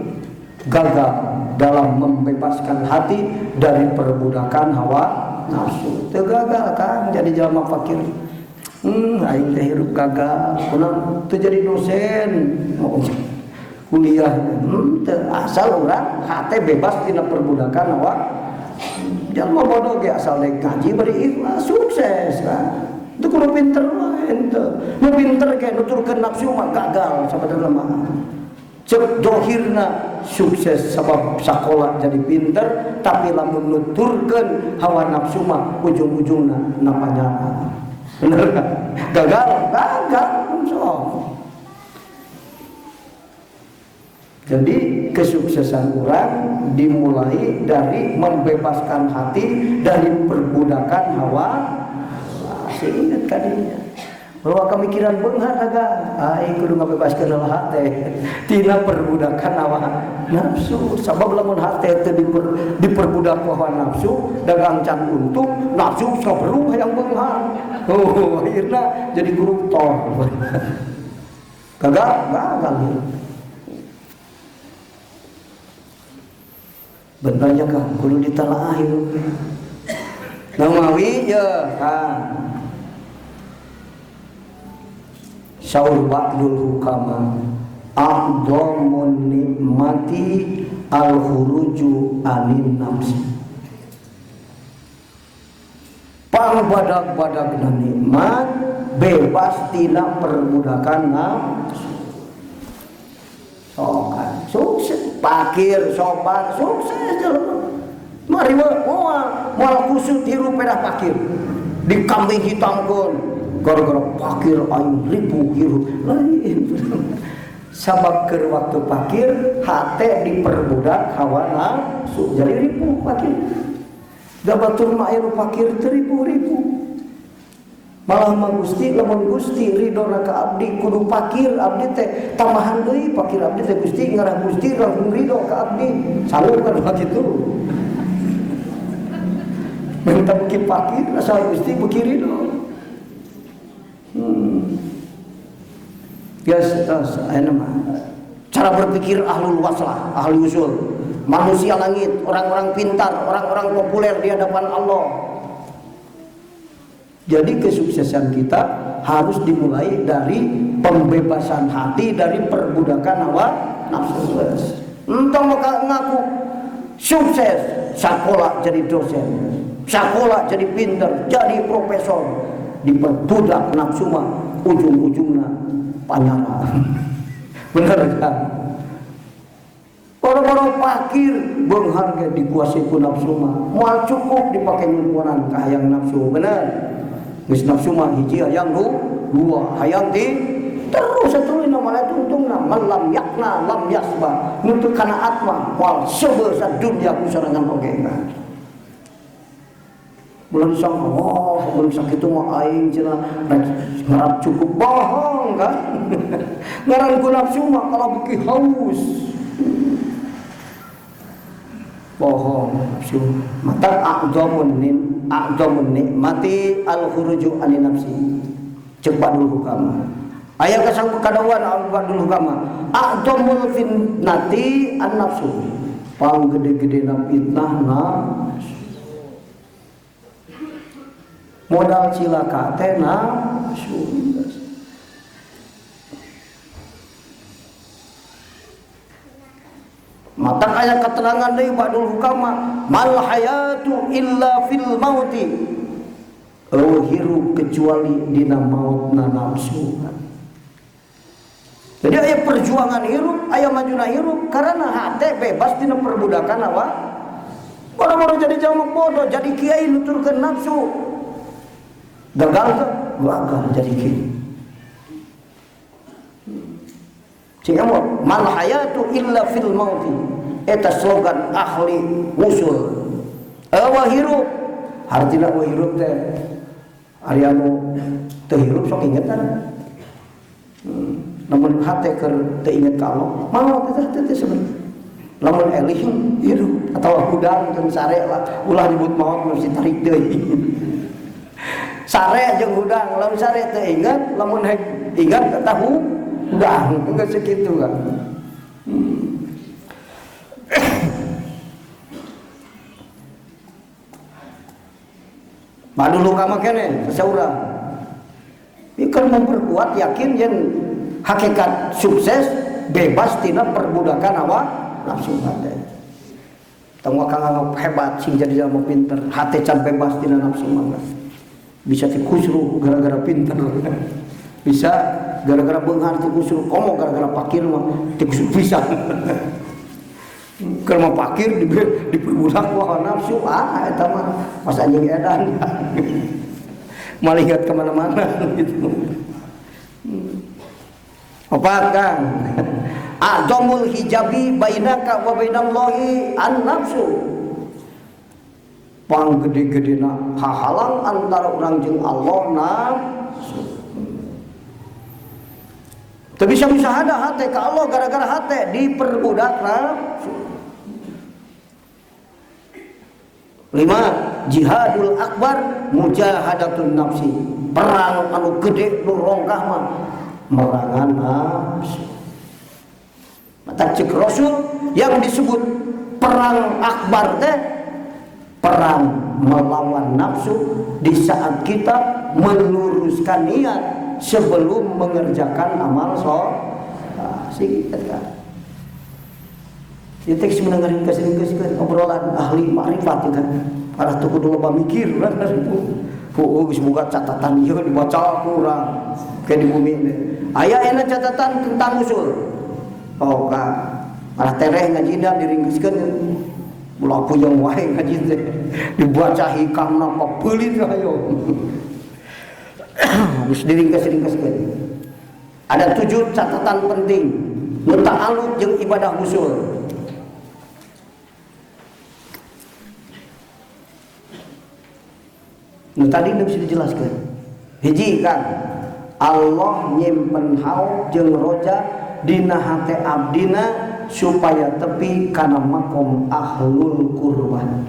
gagal dalam membebaskan hati dari perbudakan hawa nafsu. Teu gagal kan jadi jalma fakir. Aing teh hirup gagal, kunaon teu jadi dosen. Kuliah teu asal urang hate bebas tina perbudakan hawa. Jalma bodoh ge asal daek ngaji bari ikhlas sukses kan. Itu kudu pinter mah ente. Nu pinter ge nuturkeun nafsu mah gagal sabenerna mah. Cek dohirna sukses sabab sakola jadi pinter, tapi lamun nuturkeun hawa nafsu mah ujung-ujungna napanya. Bener kan? Gagal insya. Jadi kesuksesan orang dimulai dari membebaskan hati dari perbudakan hawa. Ingat kadinya bahwa kemikiran beunghar dagang aing kudu ngabebaskeun hati tina perbudakan hawa nafsu. Sabab lamun hati teu diperbudak hawa nafsu dagang can untung nafsu sabru hayang beunghar. Akhirna jadi koruptor. Gagal. Benernya kan kudu ditelaah ieu. Namawi ya kan. Saur ba'dul hukama a'dhamun nikmati al-khuruju anin nafsi. Pangbadag-badagna nikmat bebas tina perbudakan nafsu. sokan sukses pakir sopan sukses jelema mari moal kusut hirup pedah pakir di kambing hitamkeun gara-gara pakir aing ribu hirup lain sabab keur waktu pakir hate diperbudak hawa nafsu jadi ribu pakir da batur mah aya pakir ribu malah mah Gusti lamun Gusti ridona ka abdi kudu pakir abdi teh tambahan deui pakir abdi teh Gusti ngarah Gusti langsung ridho ka abdi saluh kan kitu minta beki pakir asal Gusti beki ridho cara berpikir ahlul waslah ahli usul manusia langit orang-orang pintar orang-orang populer di hadapan Allah. Jadi kesuksesan kita harus dimulai dari pembebasan hati dari perbudakan hawa nafsu. Entong ngaku sukses, sekolah jadi dosen, sekolah jadi pinter, jadi profesor, diperbudak nafsu mah ujung-ujungnya panyara. Bener kan? Orang-orang fakir berharga dikuasai ku nafsu mah, moal cukup dipakai nyumpuran ka hayang nafsu. Bener? Geus nafsu mah hiji hayang dua hayang ti terus satulina mah tuntungna man lam yakna lam yasba nuntut kana atma wal sabeur sadunya ku sarangan penggengan bulan sangka bulan sakitu mah aing cenah ngarap cukup bohong kan ngaran ku nafsu mah kalau beki haus bohong nafsu mata a'dhamun nikmati al-khuruju ani nafsi cepat dulu hukama aya kasang kadawan al-badul hukama a'dhamul fitnati an-nafsu pang gede-gedena fitnah nafsu modal cilaka teh nafsu mata aya keterangan deui badul hukama mal hayatu illa fil mauti hirup kecuali dina mautna nafsu. Jadi aya perjuangan hirup aya majuna hirup karena hate bebas dina perbudakan apa orang-orang jadi jamak bodoh jadi kiai nuturkeun nafsu gagal jadi kiai sehingga mal hayatu illa fil mauti eta slogan ahli usul wa hirup artina wa hirup teh ari anu teu hirup sok ingetan namun hate keur teu inget ka Allah maot eta teh sebenarnya lamun elih hirup atawa hudang jeung sare lah ulah nyebut maot mesti tarik deui sare jeung hudang lamun sare teu inget lamun ingat tahu udah enggak segitu kan Madulu kama kene seseorang ikan memperkuat yakin yang hakikat sukses bebas tina perbudakan awak nafsu hati tangwa kang hebat sing jadi jalma pinter hati can bebas tina nafsu mah bisa dikusru gara-gara pinter bisa gara-gara beunghar dikusru komo gara-gara pakir mah dikusru bisa kalau mau pakir diperbudak wah nafsu eta mah pas anjing edan malihat kemana-mana gitu opat kan a'dhamul hijabi bainaka wa bainallahi an-nafsu pang gede-gedena hahalang antara urang jeung Allah nafsu teu bisa ada hate ka Allah gara-gara hate diperbudak nafsu. 5. Jihadul akbar mujahadatun nafsi perang anu gede nu rongkah mah merangan nafsu. Mata cek Rasul yang disebut perang akbar teh perang melawan nafsu di saat kita meluruskan niat sebelum mengerjakan amal sih kan. Kita mendengarin kesini obrolan ahli makrifat kan. Para tuh kudu loba mikir kan. Geus boga catatan ieu dibaca kurang ke di bumi. Aya enak catatan tentang usul. Oh ka arah tereh ngajina diringkeskeun ulah puyeng wae ngaji teh dibaca hikamna papeulit hayo. Geus diringkes-ringkeskeun. Ada 7 catatan penting nu ta'alluq jeung ibadah usul. Tadi bisa dijelaskan. Hiji kan Allah nyimpen haub jeung roja dina hate abdina supaya tepi kana makom ahlul qurban.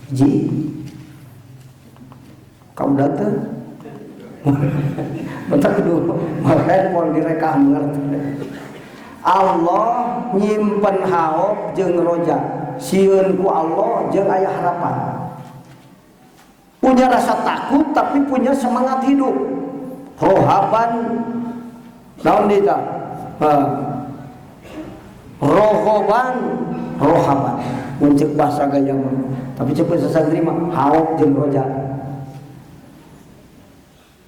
Hiji kamu datang bentar kedua handphone direkam ngerti. Allah nyimpen haub jeung roja sieun ku Allah jeung aya harapan. Punya rasa takut tapi punya semangat hidup. Rohaban naon dia? Rohoban, rohaban. Muncul bahasa gaya mah. Tapi cepat sasantri mah haub jeung roja.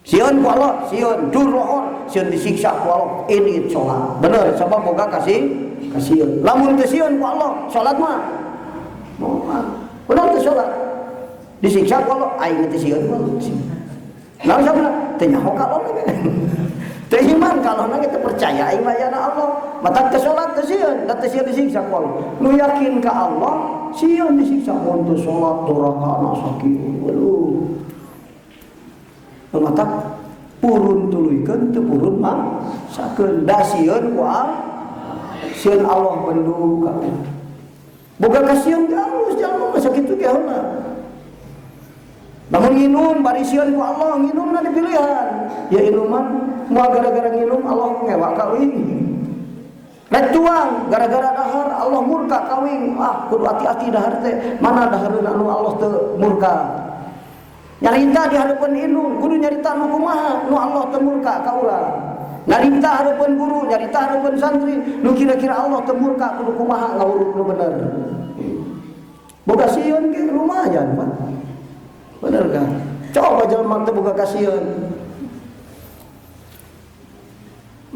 Sieun ku Allah, sieun durrohor, sieun disiksa ku Allah. Ini salat. Bener, sabab boga kasieun. Lamun teu sieun ku Allah, salat mah moal. Kunaon teu salat? Disiksa ku Allah, aing teh sieun ku Allah. Naon sabna? Teu nyaho ka Allah ge. Teu iman ka Allah teu percaya aing mayana Allah. Matak teu salat teu sieun, da teu sieun disiksa ku Allah. Nu yakin ka Allah, sieun disiksa mun teu salat durakana sakieu. Waduh. Matak purun tuluykeun teu purun mah sakeun da sieun ku Allah. Sieun Allah bendu ka. Boga kasieun ge alus jalma sakitu ge heula. Namun nginum bari sieun ku Allah, nginumna dipilihan. Ya inuman moal gara-gara nginum Allah ngewa kawin. Rek tuang gara-gara dahar Allah murka kawin. Ah, kudu hati-hati dahar teh. Mana dahareun anu Allah teu murka. Nyarita di hadapan inung, kudu nyarita nu kumaha, nu Allah teu murka ka urang. Nyarita hadapan guru, nyarita hadapan santri, nu kira-kira Allah teu murka kudu kumaha ngawuruk nu bener. Boga sieun ge lumayan, Pak. Bener kan? Coba jelema teu boga kasieun.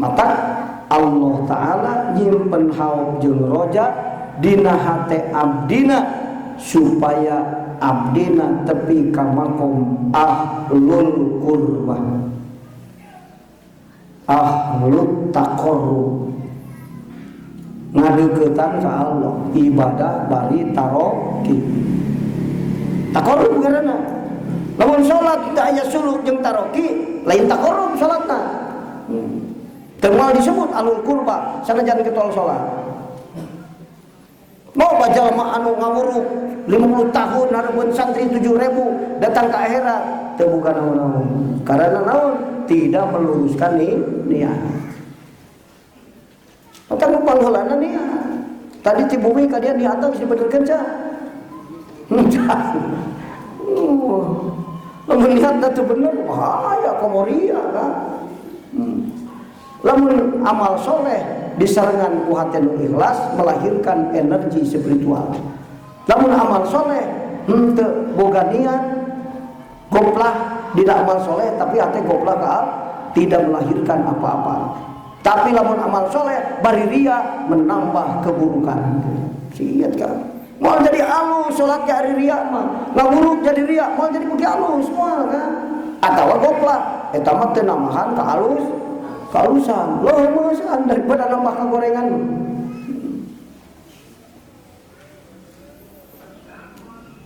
Maka Allah Ta'ala nyimpen haub jeung roja dina hate abdina supaya abdina tepi ka makom ahlul qurbah, ahlul taqarrub, ngadeuketan ka Allah, ibadah bari taroki. Taqarrub ngaranna. Lamun salat teu aya suluk jeung taroki, lain taqarrub salatna. Teu moal disebut ahlul qurbah sanajan ketol salat. Mau bajalma anu ngawuruk 50 tahun harapan santri 7.000 datang ke akhirat teu boga naon-naon. Karena naon? Tidak meluruskan niat. Maka nu pangheulana niat. Tadi ti bumi ka dia niat geus dibenerkeun ca. Lamun niat teu bener, bahaya komoria kan. Lamun amal soleh disarengan ku hati nu ikhlas melahirkan energi spiritual. Lamun amal soleh henteu boga niat goplah dina amal soleh tapi hati goplah ka tidak melahirkan apa-apa. Tapi lamun amal soleh bari ria menambah keburukan. Siat kan. Mau jadi alus salat ari ria mah, ngaburuk jadi ria, mau jadi beuki alus moal kan. Atawa goplah eta mah teu namahan ka alus. Kalusan, loh masan daripada nambah kegorengan.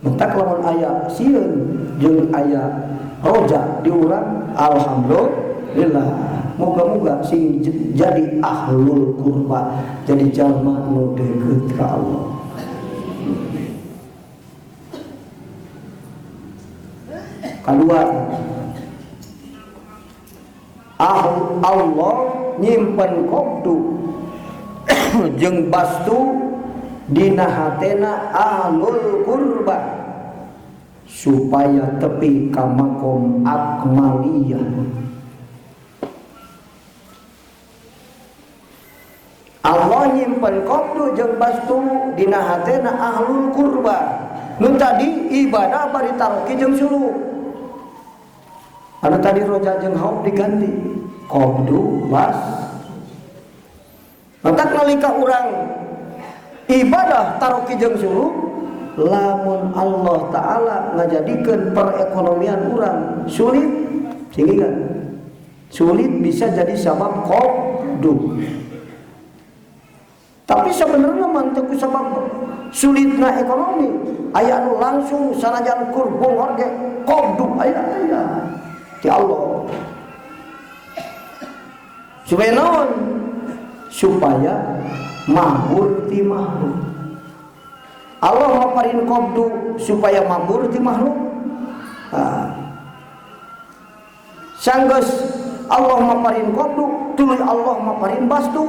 Mentak lamun aya sieun jeung aya roja di urang, alhamdulillah. Moga-moga sing jadi ahlul qurba, jadi jalma nu deukeut ka Allah. Kedua, Allah nyimpen qabdu jeung bastu dina hatena ahlul qurba supaya tepi ka makom akmaliyah. Allah nyimpen qabdu jeung bastu dina hatena ahlul qurba. Nu tadi ibadah bari taroki jeung suluk. Anu tadi roja jeung haub diganti qabdu bas. Matak nalika urang ibadah taroki jeung suruh, lamun Allah Ta'ala ngajadikeun perekonomian urang sulit, sehingga sulit bisa jadi sabab qabdu. Tapi sebenarnya manteku sabab sulitna ekonomi, aya anu langsung sanajan kurbung warga qabdu aya ti Allah. Supaya naon? Supaya mabur ti makhluk. Allah maparin qabdu supaya mabur ti makhluk. Sanggeus Allah maparin qabdu, tuluy Allah maparin bastu.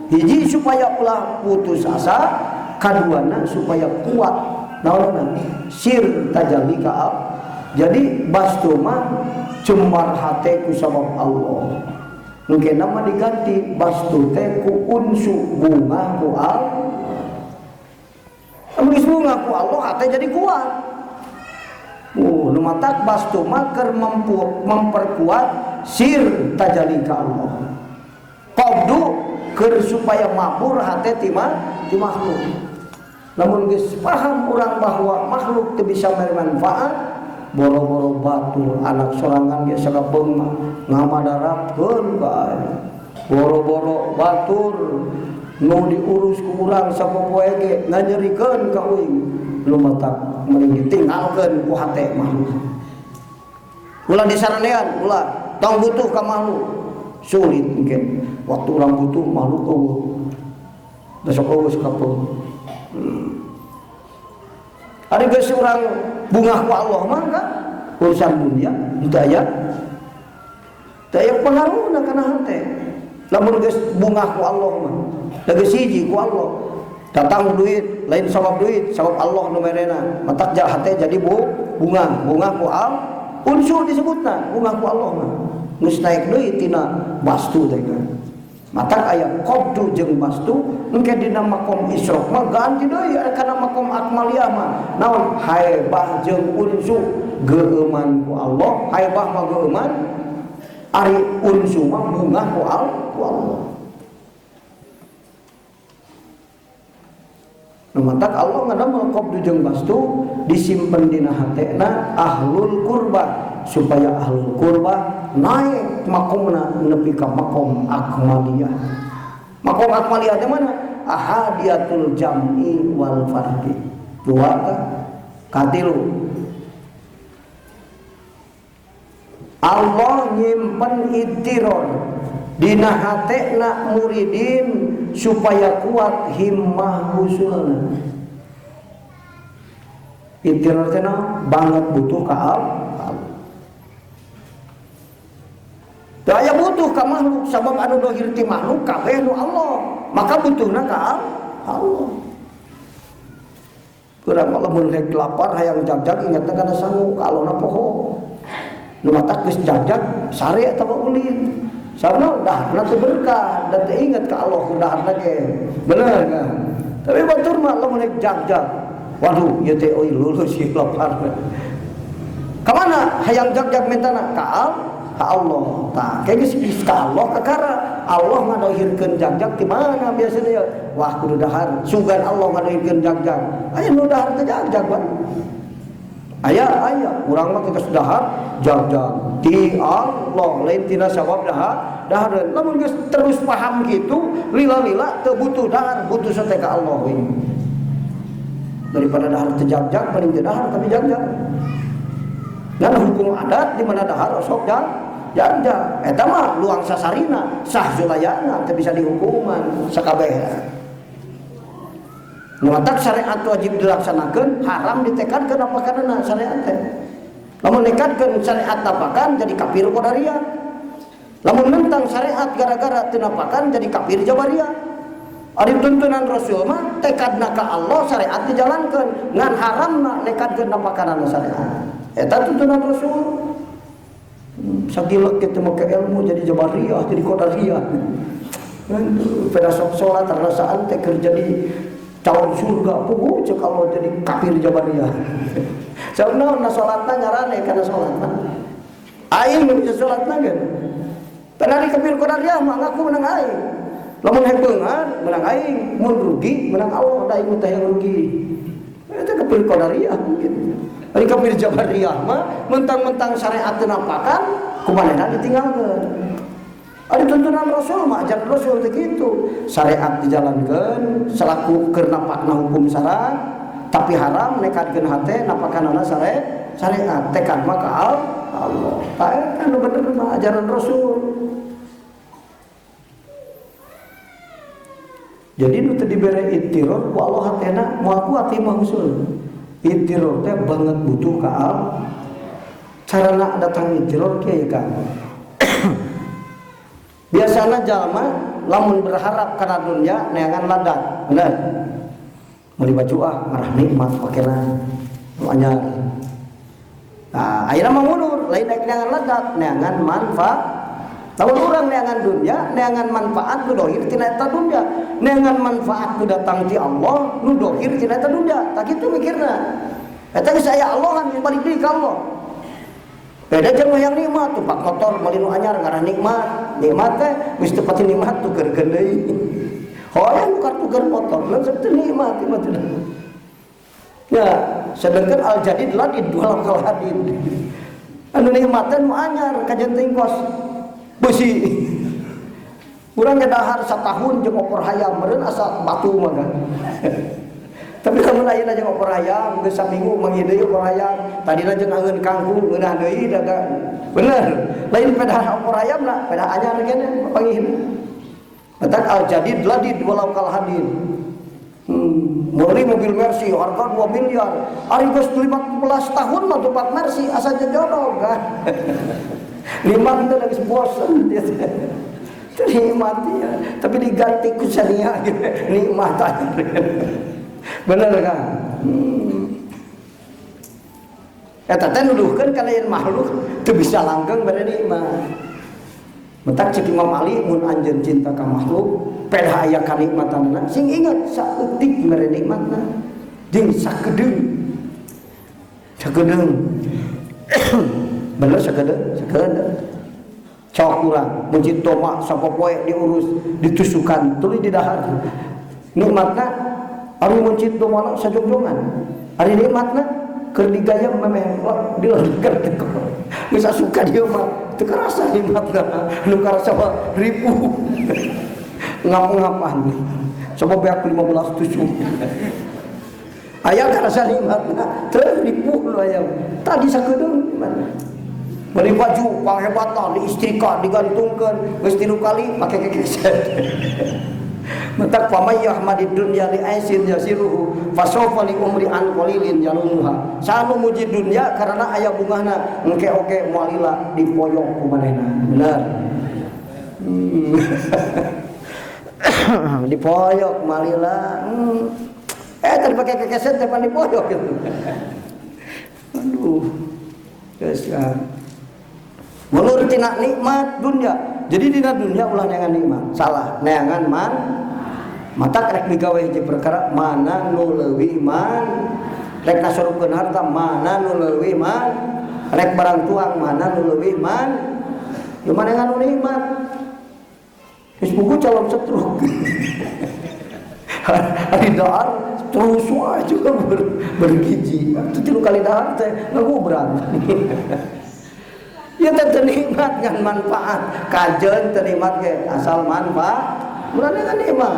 Hiji supaya ulah putus asa, kaduana supaya kuat. Naon sir tajalli ka Allah. Jadi bastu mah cemar hate ku sabab Allah. Mungkin nama diganti bastu teh ku unsu bunga ku Allah. Amun bunga ku Allah hate jadi kuat. Nu matak bastu mah keur memperkuat sir tajalli ka Allah. Qabdu keur supaya mabur hate ti makhluk. Namun geus paham urang bahwa makhluk teu bisa bermanfaat, boro-boro batur anak sorangan ge sagabeung ngamadarapkeun bae. Boro-boro batur nu diurus ku urang sapopoe ge nganyerikeun ka uing, lu matak mending ditinggalkeun ku hate makhluk. Ulah disaranean, ulah tong butuh ka makhluk. Sulit mungkin waktu orang butuh makhluk eueuh. Besok eueuh sakapeung. Ari geus urang bungah ku Allah mah kan urusan dunia henteu aya. Teu aya pengaruhna kana hate. Lamun geus bungah ku Allah mah, da geus hiji ku Allah. Datang duit, lain sabab duit, sabab Allah nu merena. Matak hate jadi bunga ku Allah. Unsur disebutna bungah ku Allah mah. Geus naik deui tina bastu teh kan. Matak aya qabdu jeung bastu, engke dina makom isyraq mah ganti deui kana makom akmaliyah mah. Naon haibah jeung unsu geueuman ku Allah, haibah mah geueuman, ari unsu mah bunga ku Allah. Matak Allah ngadamel qabdu jeung bastu disimpen dina hatena ahlul qurba, supaya ahlul qurba naik makomna nepi ka makom akmaliyah. Makom akmaliyah di mana? Ahadiyatul jam'i wal fardi. Dua katilu. Allah nyimpen ittiror dina hatena muridin supaya kuat himmah usulna. Ittiror teh banget butuh ka Allah. Daya butuh ka makhluk sabab anu dohir ti makhluk kabeh nu Allah, maka butuhna ka Allah. Kurang malah mun rek lapar hayang jagjag ingetna kana sangu ka alona poho. Nu matak geus jagjag sare eta mah ulin. Sabna daharna teu berkah dan teu inget ka Allah ku daharna ge. Bener kan? Tapi batur mah lamun rek jagjag. Waduh, ieu teh euy lulus ieu lapar. Ka mana hayang jagjag mentana? Ka Allah. Tah, kayak geus ka Allah kakara. Allah ngadohirkeun jagjag ti mana biasana ya? Wah, kudu dahar. Sugan Allah ngadohirkeun jagjag. Aya nu dahar teh jagjag, Bang. Aya urang mah geus dahar jagjag ti Allah lain tina sabab dahar. Lamun geus terus paham kitu, lila-lila teu butuh dahar, butuh teh ka Allah we. Daripada dahar teh jagjag, paling teu dahar tapi jagjag. Dan hukum adat di mana dahar sok jagjag. Eta mah luang sasarina, sah zulayana teu bisa dihukuman sakabeh. Nu matak syariat wajib dilaksanakeun, haram ditekadkeun apakanana syariat teh. Lamun nekadkeun syariat napakan jadi kafir qadariyah. Lamun mentang syariat gara-gara teu napakan jadi kafir jabariyah. Ari tuntunan Rasul mah tekadna ka Allah syariat dijalankeun, ngan haramna nekadkeun napakanana syariat. Eta tuntunan Rasul. Sagilek kitu mah ke ilmu jadi jabariyah, jadi qadariyah. Pada salat rasaan teh keur jadi calon surga puguh cek Allah jadi kafir jabariyah. Sabeuna na salatna ngarane kana salatna. Aing bisa salatna kan. Padahal kafir qadariyah mah ngaku menang aing. Lamun hebeungan menang aing, mun rugi menang Allah, da aing teh yang rugi. Eta kafir qadariyah gitu. Ari kafir jabariyah mah mentang-mentang syariat teu nampakan, kumanehna ditinggalkeun. Ada tuntunan Rasul mah ajaran Rasul begitu. Syariat dijalankan selaku keur napakna hukum syara, tapi haram nekadkeun hate napakanana syariat. Tekad mah ka Allah. Ta eta nu bener mah ajaran Rasul. Jadi nu teu dibere ittiror ku Allah hatena moal ku ati mah usul. Ittiror teh banget butuh ka Allah. Carana datang ittiror kieu kan. Biasanya jalma lamun berharap karena dunia neangan ladat, bener. Meuli baju marah nikmat pakaian anyar. Nah, ayeuna mah mundur, lain neangan ladat, neangan manfaat. Lamun urang neangan dunia, neangan manfaat ku dohir tina eta dunia. Neangan manfaat ku datang ti Allah, nu dohir tina eta dunia. Tak kitu mikirna. Eta geus aya Allahan balik deui ka Allah. Beda jeung yang nikmat, tumpak motor meuli nu anyar ngaran nikmat. Nikmat teh geus teu pati nikmat tukerkeun deui. Hoyong tuker motor, lamun teu nikmat teh. Ya, sedangkan al-jadid ladid walau kal hadid. Anu nikmat teh nu anyar kajen teuing kos besi. Urang ge dahar satahun jeung opor hayam meureun asa batu mah kan. Tapi lamun ayeuna jeung opor hayam geus saminggu manggih deui opor hayam, tadina jeung angeun kangkung ngeunah deui daga. Bener. Lain pedah opor hayam lah, pedah anyar kene panggih. Matak al-jadid ladid walau kal hadid. Meuli mobil Mercy harga 2 miliar. Ari geus 15 tahun mah tupat Mercy asa jodoh kan. 5 itu lagi bosan dia. Nikmat ya, tapi diganti ku syariah gitu. Nikmat aja. Bener kan? Eta teh nuduhkeun ka lain makhluk teu bisa langgeng bade nikmat. Mentak cek Imam Ali mun anjeun cinta ka makhluk, pedah aya kanikmatanna, sing ingat saeutik mere nikmatna. Jeung sakedeung. Bener sakedeung. Cok urang muji toma sapopoe diurus, ditusukan, tuluy di dahar. Nikmatna ari muji toma sajongjongan. Ari nikmatna keur digayam memeh dileungkeun teh. Geus suka dieu mah teu karasa nikmatna. Nu karasa mah ripuh. Ngap-ngapan. Coba beak 15 tusuk. Aya karasa nikmatna teu ripuh nu aya. Tadi sakedeung nikmatna. Beli baju panghebatan diistrika digantungkeun geus 3 kali make kekeset. Mentak pamayah madid dunya li aisin yasiruhu fasawfa li umri an qalilin yalumuha. Sanu muji dunya karena aya bungahna engke oge moalila dipoyok ku manehna. Bener. Dipoyok malila. Tadi pakai kekeset teh pan dipoyok gitu. Aduh. Geus kan. Mulur tina nikmat dunia. Jadi dina dunia ulah neangan nikmat. Salah, neangan man. Mata rek digawe hiji perkara mana nu leuwih man. Rek nasurupkeun harta mana nu leuwih man. Rek barang tuang mana nu leuwih man. Ieu mah neangan nu nikmat. Geus buku calon setruk. Hari dahar terus wae juga bergiji. Itu 3 kali dahar teh ngagubran. Ya teu nikmat ngan manfaat. Kajeun teu nikmat ge asal manfaat. Urang ngan nikmat.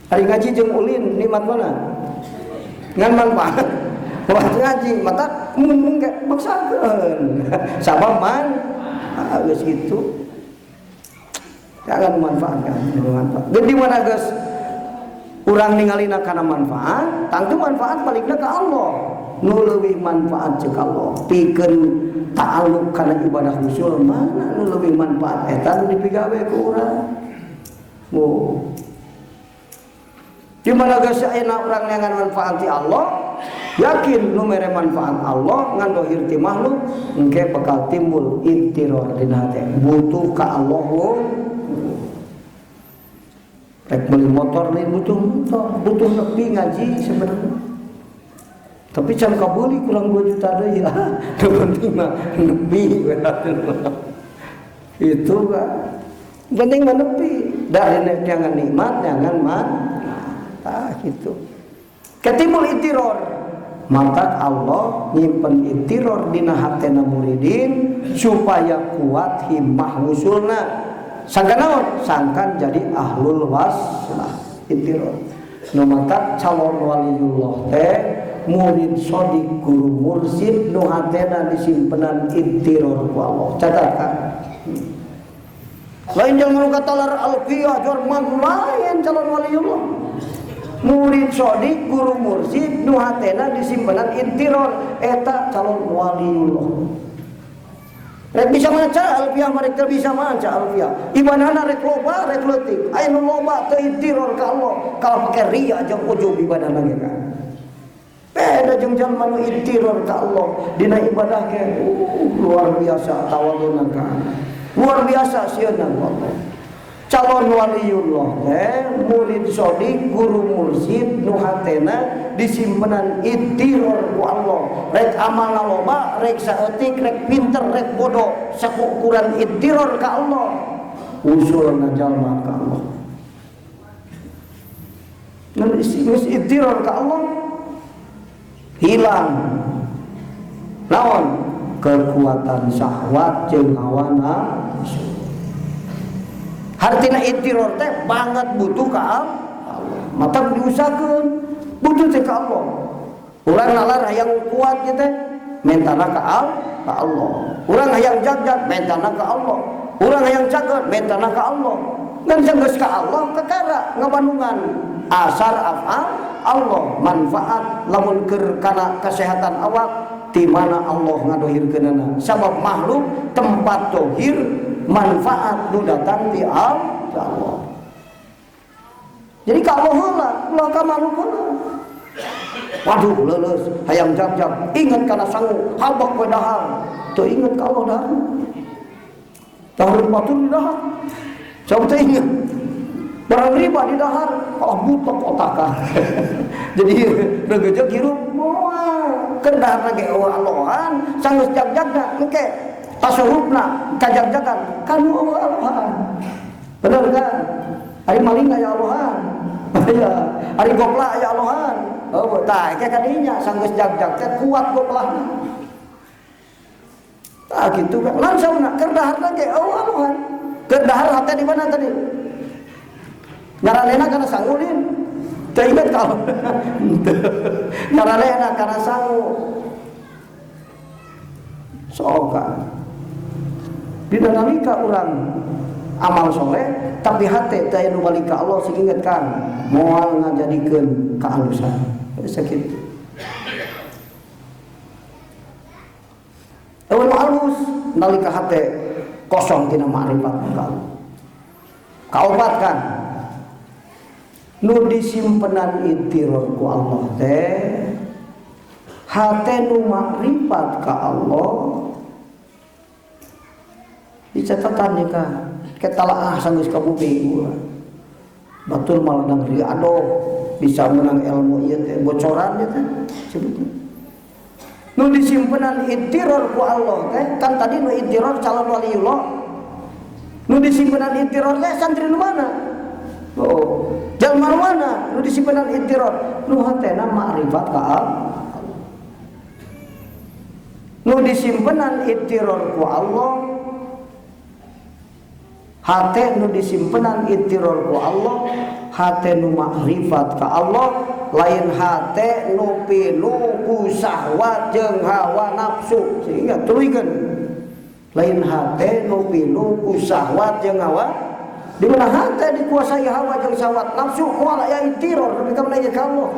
Ari ngaji jeung ulin nikmat mana? Ngan manfaat. Waktu ngaji mata mun ge maksakeun. Sabab man geus kitu. Jangan manfaatkan, manfaat. Jadi mana geus urang ningalina kana manfaat, tangtu manfaat balikna ka Allah. Nu leuwih manfaat ceuk Allah. Pikeun ta'alluq kana ibadah usul mana nu leuwih manfaat eta nu dipigawe ku urang. Di mana geus ayeuna urang neangan manfaat ti Allah, yakin nu mere manfaat Allah ngan dohir ti makhluk engke bakal timbul ittiror dina hate. Butuh ka Allah. Rek beli motor lain butuh lebih ngaji sebenarnya. Tapi can kabeli kurang 2 juta deui ya. Teu penting mah nepi itu kan. Penting menepi dari jangan nikmat, jangan gitu. Ketimul itiror, maka Allah nyimpen itiror dina hatena muridin supaya kuat himmah usulna. Sangkan naon? Sangkan jadi ahlul waslah itiror. Nu maka calon waliullah teh murid sodik guru mursid nu hatena disimpenan itiror ku Allah. Catatkan. Lain jangan katalar alfiyah jorman lain calon waliullah. Murid sodik guru mursid nu hatena disimpenan itiror eta calon waliullah. Rek bisa maca alfiyah, mereka bisa maca alfiyah. Ibadahna rek loba rek leutik. Aya nu loba teu itiror ka Allah, kalau pake ria jeung ujub ibadahna ge kan. Beda jeung jalma nu itiror ka Allah dina ibadah ge luar biasa tawaduna ka. Luar biasa sieuna Allah. Calon waliullah murid sodik guru mursid nu hatena disimpenan itiror ku Allah. Rek amalna loba, rek saeutik, rek pinter, rek bodoh, sakukuran itiror ka Allah. Usulna jalma ka Allah. Mun itiror ka Allah hilang naon kekuatan syahwat jeung hawa nafsu. Hartina itiror teh banget butuh ka Allah. Mata diusahakeun butuh teh ka Allah. Urang nalar hayang kuat kitu mentana ka Allah. Urang hayang jagat mentana ka Allah. Urang hayang jagat mentana ka Allah. Ngan geus ka Allah kakara ngabandungan asar afal Allah manfaat lamun keur kana kesehatan awak di mana Allah ngadohirkeunana. Sabab makhluk tempat tohir manfaat nu datang di Allah. Jadi ka Allah heula, ulah ka makhluk heula. Waduh leuleus hayang jab-jab, inget kana sangu, habak we dahar. Teu inget ka Allah dahar. Tahun batur di dahar. Coba teu inget. Barang riba di dahar, butok otakah. Jadi regejeg hirup moal. Keur dahar ge Allah-Allahan, sanggeus jag-jagna engke tasawufna kajag-jagan kanu Allah-Allahan. Bener kan? Ari maling aya Allahan. Ya, ari gopla aya Allahan. Oh, tah ke kadinya sanggeus jag-jag teh kuat goplahna. Tah kitu kan. Langsungna keur daharna ge Allahan. Keur dahar hate di mana tadi? Ngaranena kana sangulin. Teu inget ka. Ngaranena kana sangu. Soka dina nalika urang amal soleh tapi hate teu nu balik ka Allah sing inget kan moal ngajadikeun kaalusan sakitu. Ewen alus nalika hate kosong tina makrifat ka Allah. Kaopat kan nu disimpenan itiror ku Allah teh hate nu makrifat ka Allah dicatatan ya kan ketalaah sanggeus ka bumi batur maladang riado bisa menang ilmu ieu teh bocoran ya teh sebutna nu disimpenan itiror ku Allah teh kan tadi nu itiror calon waliullah nu disimpenan itiror teh santri nu mana oh jalma mana nu disimpenan itiror nu hatena makrifat ka Allah nu disimpenan itiror ku Allah hate nu disimpenan itiror ku Allah hate nu makrifat ka Allah lain hate nu pilu ku syahwat jeung hawa nafsu sehingga tuluykeun lain hate nu pilu ku syahwat jeung hawa di mana hate dikuasai hawa jeung syahwat nafsu moal aya itiror nepi ka mana ka Allah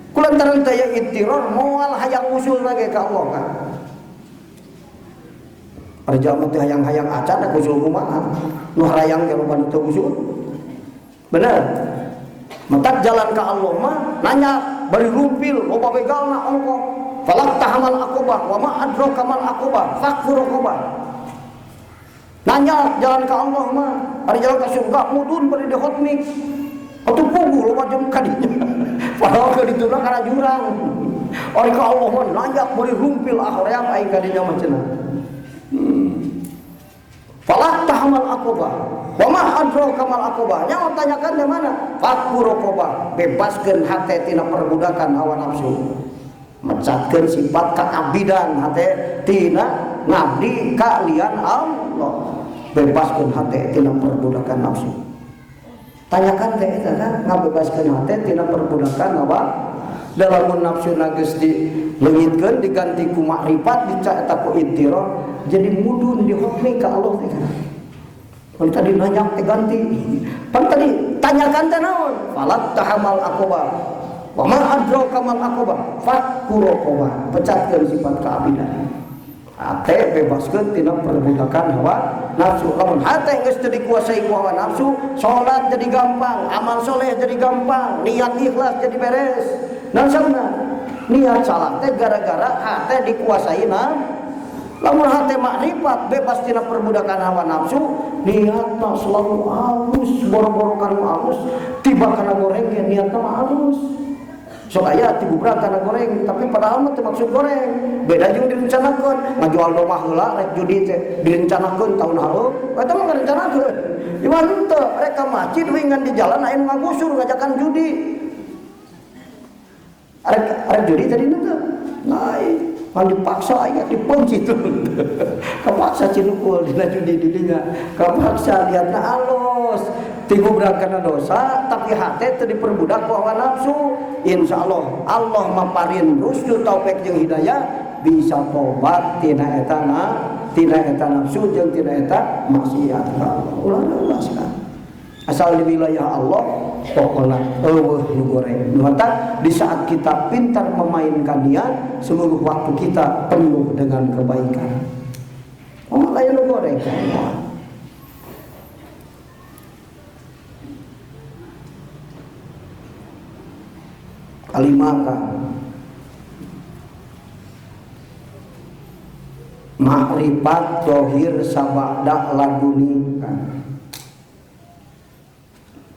kulantaran teh aya itiror moal hayang usul lagi ka Allah kan Arjama teh hayang-hayang acan da usul kumaha. Nu harayang ge loba teu usul. Bener. Mentak jalan ka Allah mah nanya bari rumpil loba begalna ongkong. Falak tahamal aqobah wa ma adraka mal aqobah fakfur aqobah. Nanya jalan ka Allah mah ari jalan ka surga mudun bari dihotmik. Atuh pugu loba jeung kadinya. Padahal ke dituna kana jurang. Ari ka Allah mah nanya bari rumpil akhirat aing kadinya mah cenah. Falah tahamal aqobah. Wa ma adraka mal aqobah. Nya tanyakan di mana? Fakku raqobah, bebaskeun hate tina perbudakan hawa nafsu. Mecatkeun sifat kaabidan hate tina ngabdi ka lian Allah. Bebaskeun hate tina perbudakan nafsu. Tanyakan teh eta kan ngabebaskeun hate tina perbudakan hawa dalam nafsu geus dileungitkeun diganti ku makrifat dicak eta ku intirah jadi mudun dihukmi ka Allah teh kan. Pan tadi nanya teh ganti. Pan tadi tanyakan teh naon? Falat tahamal aqobah. Wa ma adraka mal aqobah? Fakku raqobah. Pecatkeun sifat kaabidan. Hate bebaskeun tina perbudakan hawa nafsu. Lamun hate geus teu dikuasai ku hawa nafsu, salat jadi gampang, amal soleh jadi gampang, niat ikhlas jadi beres. Dan sana niat salat teh gara-gara hate dikuasai na. Lamun hate makrifat bebas tina perbudakan hawa nafsu, niatna selalu halus, boro-boro kana halus, tiba kana goreng ge niatna halus. Sok aya tibubrak kana goreng, tapi padahal mah teu maksud goreng. Beda jeung direncanakeun, ngajual domah heula rek judi teh direncanakeun taun halu, eta mah ngarencanakeun. Iman teu rek ka masjid wingan di jalan aya nu ngagusur ngajakan judi. Arek judi tadi teh. Lain, kan dipaksa aya dipunci tuh. Kapaksa cinukul dina judi didinya. Kapaksa liatna alus. Tibu berangkana dosa tapi hati teu diperbudak ku hawa nafsu. Insyaallah Allah maparin rusdu taufik jeung hidayah bisa tobat tina eta nafsu jeung tina eta maksiat ka Allah. Ulah sekali. Asal di wilayah Allah pokokna eueuh nu goreng. Maka di saat kita pintar memainkan niat, seluruh waktu kita penuh dengan kebaikan. Oh, lain nu goreng. Kalimaka makrifat dohir sabada laduni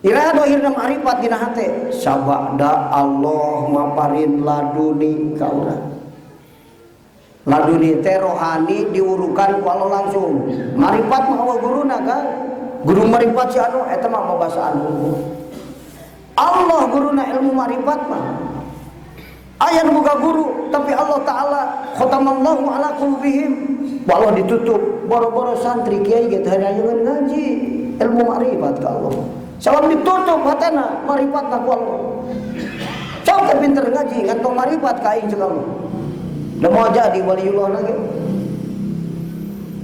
ira dohirna makrifat dina hate sabada Allah maparin laduni ka urang. Laduni teh rohani diurukan ku Allah langsung. Makrifat mah hawa guruna kan. Guru makrifat si anu eta mah babasaan unggul. Allah guruna ilmu makrifat mah aya nu boga guru tapi Allah taala khatamallahu ala qulubihim walau ditutup boro-boro santri kiai ge teu hayangeun ngaji ilmu makrifat ka Allah salam ditutup hatena makrifat ka Allah coba pinter ngaji ngantong makrifat ka aing jeung Allah da moal jadi waliullah lagi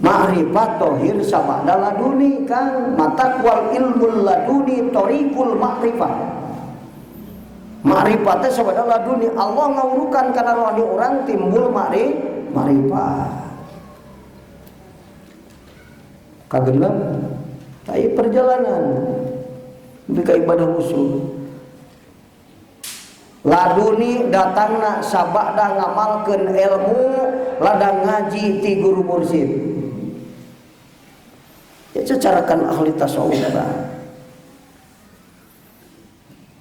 makrifat tohir sabada laduni kan matakwal ilmul laduni tariqul makrifat. Ma'rifatnya sabada laduni Allah ngawurukan karena rohani orang timbul ma'rifat. Kagenep tai perjalanan lebih ke ibadah musuh. Laduni datangna sabada ngamalkeun ilmu ladang ngaji ti guru mursyid. Ya cacarakan ahli tasawuf bah.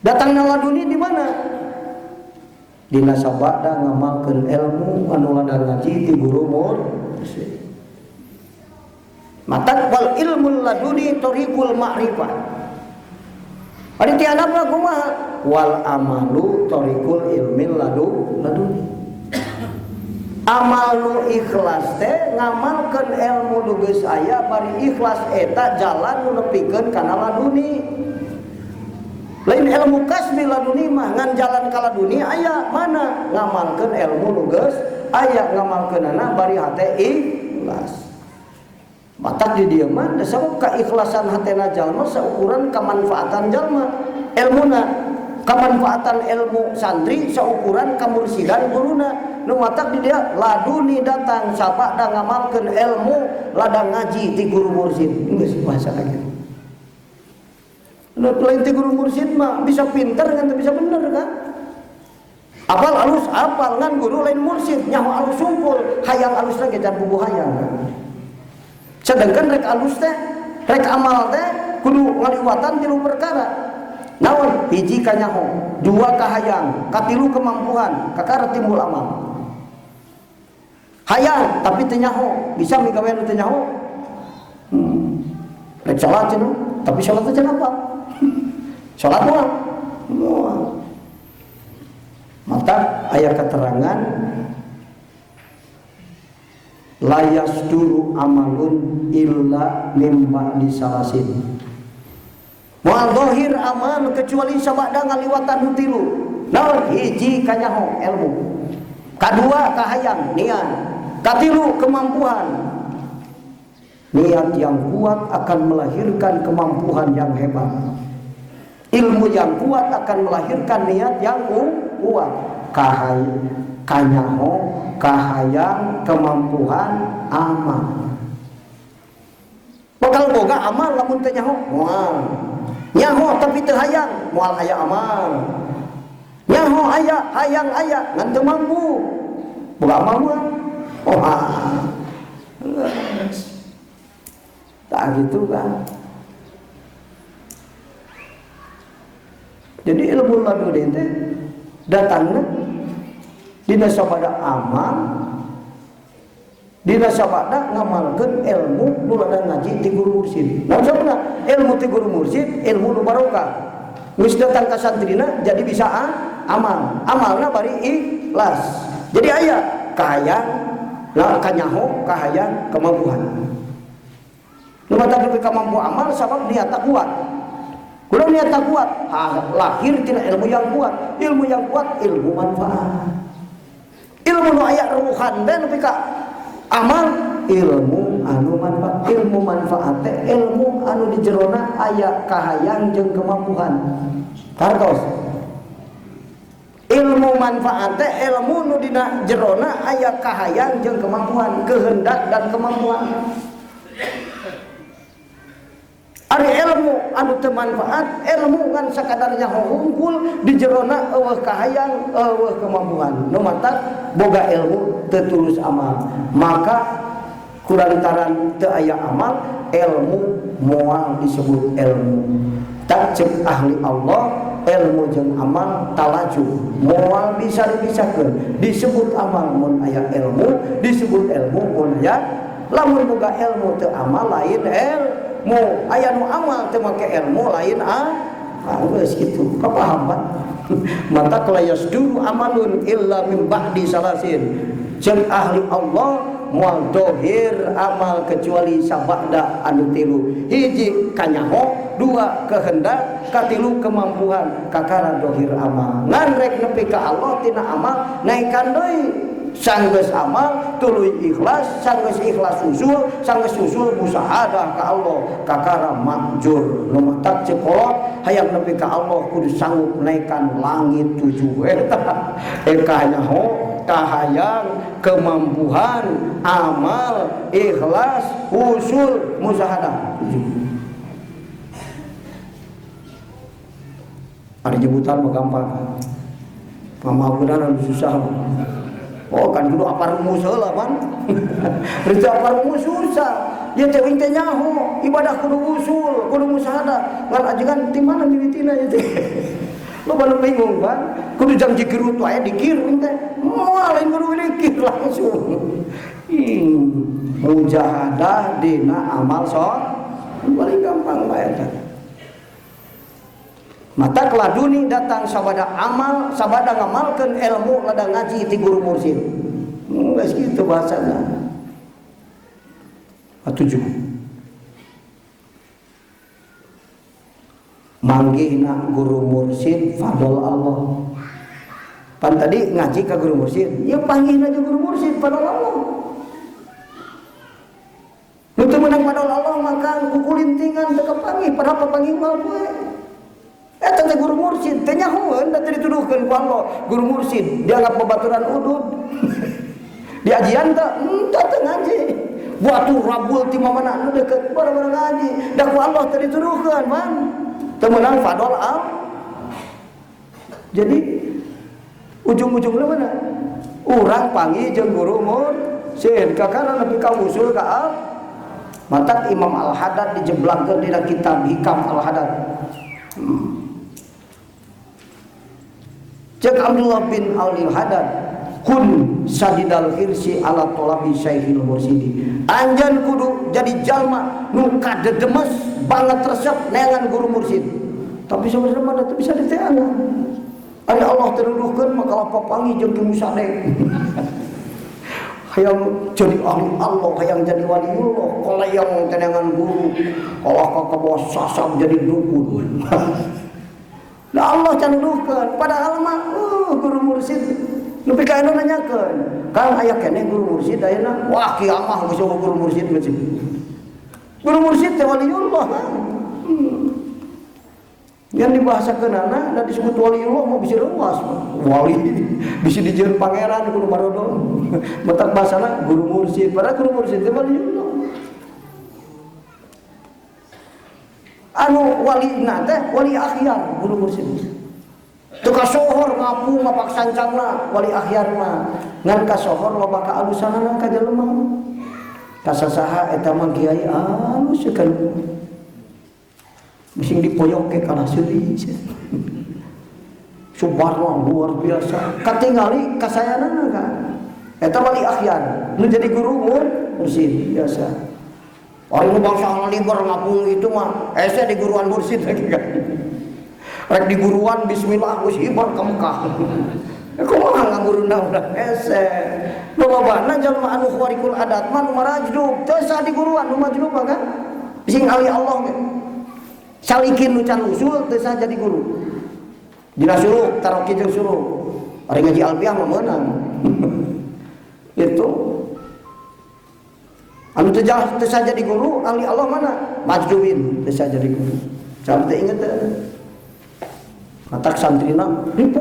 Datangna laduni di mana? Dina sabada ngamalkeun ilmu anu ladang ngaji ti guru mursyid. Mataqwal ilmul laduni tariqul ma'rifah. Ari ti adabna kumaha? Wal amalu tariqul ilmil laduni. Amal nu ikhlas teh ngamalkeun ilmu nu geus aya bari ikhlas eta jalan nu nepikeun kana laduni. Lain ilmu kasbi laduni mah ngan jalan ka laduni aya mana ngamalkeun ilmu nu geus aya ngamalkeunana bari hate ikhlas. Matak di dieu mah da sabab keikhlasan hatena jalma saukuran kamanfaatan jalma ilmuna kamanfaatan ilmu santri saukuran kamursidan guruna nu matak di dia laduni datang sabada ngamalkeun ilmu ladang ngaji ti guru mursyid geus bahasa lagi. Lain ti guru mursyid mah bisa pinter kan bisa bener kan? Apal alus apal ngan guru lain mursyid nyaho alus sungkul hayang alus lagi can bubuh hayang kan. Sedangkan rek alus teh rek amal teh kudu ngaliwatan tilu perkara. Naon? Hiji ka nyaho, dua ka hayang, katilu kemampuan, kakara timbul amal. Hayang tapi teu nyaho, bisa migawe nu teu nyaho. Rek salat cenah, tapi salat teh apa? Salat moal. Mata aya keterangan la yasduru amalun illa mimma disalasin. Moal zahir amal kecuali sabada ngaliwatan hutilu. Naon hiji kanyaho ilmu. Kadua kahayang niat. Katilu kemampuan. Niat yang kuat akan melahirkan kemampuan yang hebat. Ilmu yang kuat akan melahirkan niat yang kuat. Kanyaho, kahayang, kemampuan, amal. Bakal boga amal lamun teu nyaho, moal. Nyaho tapi teu hayang, moal aya amal. Nyaho aya, hayang aya, ngan teu mampu. Boga amal moal. Tak gitu kan. Jadi ilmu laduni teh datangna dina sabada amal, dina sabada ngamalkeun ilmu nu lada ngaji ti guru mursyid. Naon sabana? Ilmu ti guru mursyid, ilmu nu barokah. Geus datang ka santrina jadi bisa amal. Amalna bari ikhlas. Jadi aya kahayang, kanyaho, kahayang, kemampuan. Lumata nepi ka mampu amal sabab niatna kuat. Kudu niatna kuat, lahir tina ilmu yang kuat. Ilmu yang kuat ilmu manfaat. Ilmu nu aya ruhan teh nepi ka amal ilmu anu manfaat. Ilmu manfaat teh ilmu anu di jerona aya kahayang jeung kemampuan. Kartos. Ilmu manfaat teh ilmu nu dina jerona aya kahayang jeung kemampuan, kehendak dan kemampuan. Ari ilmu anu teu manfaat, ilmu ngan sakadarnya hungkul di jerona eueuh kahayang, eueuh kemampuan. Nu matak boga ilmu teu tulus amal. Maka kurantaran teu aya amal, ilmu moal disebut ilmu. Tak cek ahli Allah, ilmu jeung amal talaju. Moal bisa dipisahkeun. Disebut amal mun aya ilmu, disebut ilmu mun aya. Lamun boga ilmu teu amal lain ilmu, aya nu amal teu make ilmu lain geus kitu. Kapaham Pak? Mata kelayas dulu amalun illa min ba'di salasin. Jeung ahli Allah moal dohir amal kecuali sabada anu tilu. Hiji kanyaho, dua kehendak, katilu kemampuan, kakara dohir amal. Ngan rek nepi ka Allah tina amal naikkan deui. Sanggeus amal tuluy ikhlas, sanggeus ikhlas usul, sanggeus usul musahadah ka Allah, kakara makjur. Nu matak cekolot hayang nepi ka Allah kudu sanggup naikkan langit 7 eta. Kanyaho, kahayang, kemampuan, amal, ikhlas, usul, musahadah. Ada jemputan mah gampang. Pamahakunan anu susah. Oh kan kudu apa rumus heula man. Reza apa rumus susah. Ya teh teh nyaho, ibadah kudu usul, kudu musahadah. Ngan ajengan ti mana mimitina ya teh. Lo baru bingung kan? Kudu jang jikir tu aya dikir teh. Moal lain kudu dikir langsung. Mujahadah dina amal paling gampang bae eta. Mata keladuni datang sabada amal, sabada ngamalkeun ilmu lada ngaji ti guru mursyid. Geus kitu bahasana. Atujuh. Manggihna guru mursyid fadl Allah. Pan tadi ngaji ka guru mursyid, ya panggihna jeung guru mursyid fadl Allah. Nu teu meunang fadl Allah maka kukulintingan teu kapanggih, padahal papanggih mah poe. Eta teh guru mursyid, teh nyahoeun da teh dituduhkeun ku Allah. Guru mursyid dianggap babaturan udud. Di ajian teh ngaji. Batu rabul ti mamana nu deukeut bareng ngaji. Da ku Allah teh dituduhkeun man. Teu meunang fadol al. Jadi ujung-ujungna mana? Urang panggih jeung guru mursyid kakana nepi ka usul ka al. Matak Imam Al-Haddad dijeblakkeun dina kitab Hikam Al-Haddad. Cek Abdullah bin Al-Haddad kun sadidal hirsi ala tolabi syaikhil mursidi. Anjan kudu jadi jalma nu kadedemes banget resep neangan guru mursid. Tapi sebenarnya mana teu bisa diteangan. Ari Allah teruduhkeun maka papangi jeung ki musadek. Hayang jadi ahli Allah, hayang jadi waliullah, kalau yang tenangan guru, kalau kakak bawa sasam jadi dukun. Nah Allah canduhkeun, padahal mah guru mursid, nu pikaeun nanyakeun, kang aya keneh guru mursid ayeuna, wah kiamah geus guru mursid macam. Guru mursid teh waliullah. Yang dibahasakeun anak dan disebut waliullah mau bisa luas. Wali bisa dijieun pangeran kudu marodo. Matak bahasana guru mursid, padahal guru mursid teh waliullah. Anu walina teh wali akhyar guru mursid. Teu kasohor ngapu ngapak sancangna wali akhyar mah. Ngan kasohor loba ka alusanana ka jelema. Kasasaha eta mah kiai alus sekali. Bising dipoyoke kana seuli. Subhanallah luar biasa. Katingali kasayanana kan. Eta wali akhyar. Nu jadi guru mursid biasa. Orang nu bangsa liber ngapung itu mah ese di guruan mursid lagi kan. Rek di guruan bismillah geus hibar ka Mekah. Kumaha ngaguruna urang ese. Nu lobana jalma anu khariqul adat mah nu marajdub teu sa di guruan nu majdub kan. Bising ali Allah ge. Salikin nu can usul teu sah jadi guru. Dina suruh taroki jeung suruh. Ari ngaji alfiah mah meunang. Itu. Anu teu sah jadi guru, ahli Allah mana? Majdubin teu sah jadi guru. Can teu inget teh. Matak santrina ripu.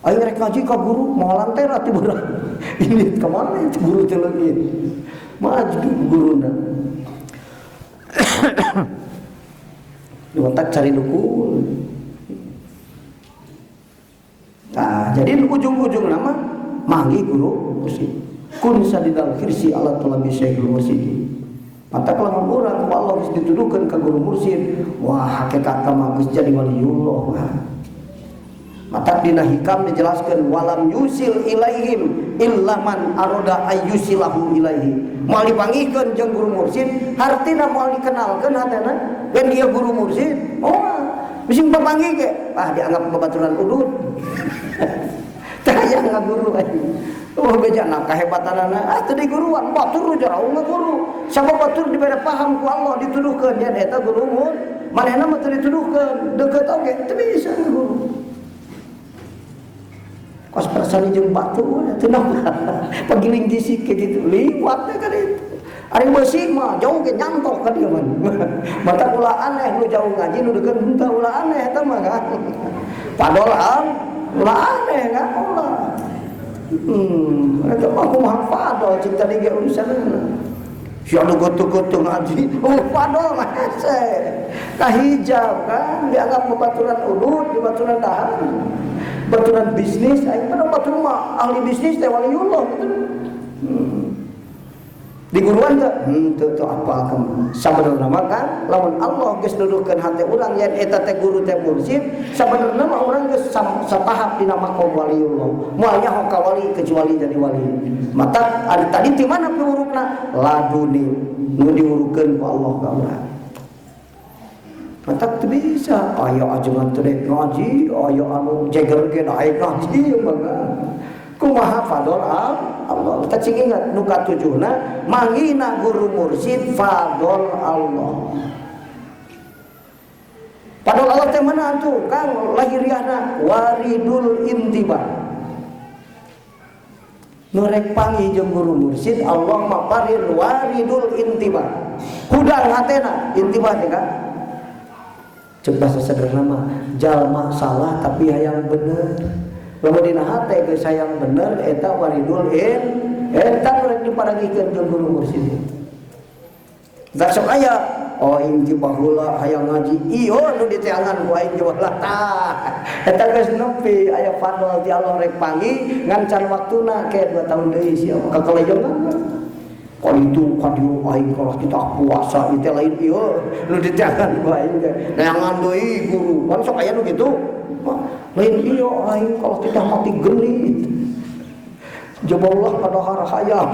Aing rek ngaji ka guru moal lantera ti beurang. Ini ka mana itu guru teh leungit. Majdub guruna. Diwantak cari dukun. Nah, jadi ujung-ujung nama manggi guru mursid. Kun sadidal khirsi ala tulabi syaikhul mursidi. Mata kelamun urang ku Allah geus dituduhkeun ka guru mursid, wah hakikatna mah geus jadi waliullah. Mata dina hikam dijelaskeun walam yusil ilaihim illa man arada ayyusilahu ilaihi. Moal dipanggihkeun jeung guru mursid, hartina moal dikenalkeun hatena dan dia guru mursid. Oh, bising papanggih ge, dianggap babaturan udud. Tah aya ngaguru aing. Oh bejana kahebatanana teu di guruan, batur jaraung ngaguru. Sabab batur dibere paham ku Allah dituduhkeun yen eta guru mun. Manehna mah teu dituduhkeun, deukeut oge teu bisa ngaguru. Kos persani jeung batu teu nampar. Pagiling disik kitu liwat teh ka ditu. Ari beusi mah jauh ge nyantok ka dieu mah. Mata ulah aneh nu jauh ngaji nu deukeut henteu ulah aneh eta mah kan. Padahal ulah aneh kan ulah. Eta mah kumaha fadol cinta di ge urusanna. Si anu gotu-gotu ngaji, fadol mah hese. Kahijab kan dianggap babaturan udud, babaturan dahar. Baturan bisnis, aing pada batur mah ahli bisnis teh waliullah gitu. Di guruan teu apa kamu. Sabenerna mah kan lamun Allah geus duduhkeun hate urang yen eta teh guru teh mursid, sabenerna mah urang geus satahap dina maqam waliullah. Moal nyaho ka wali kecuali jadi wali. Mata ada tadi di mana piwurukna? Laduni nu diurukeun ku Allah ka urang. Matak teu bisa, aya ajengan teu rek ngaji, aya anu jeger ge daek ngaji mangga. Kumaha fadol Allah. Kita cing ingat nu katujuhna manggihna guru mursid fadol Allah. Fadol Allah teh mana atuh? Kang lahiriahna waridul intiba. Nu rek panggih jeung guru mursid Allah mah parir waridul intiba. Hudang hatena intiba teh kan. Cek bahasa sederhana mah jalma salah tapi hayang bener. Lamun dina hate geus hayang bener eta waridul eta rek diparagikeun jeung guru mursid. Da sok aya inti baheula hayang ngaji ieu nu diteangan ku aing jualah tah. Eta geus nepi aya fadol ti Allah rek panggih ngan can waktuna ke 2 tahun deui sia kakalejongan. Kalau itu kadieu aing kalau kita puasa itu lain ieu nu diteangan ku aing teh. Neangan deui guru. Kan sok aya nu kitu. Lain ieu aing kalau kita mati geni. Jaballah pada hayam.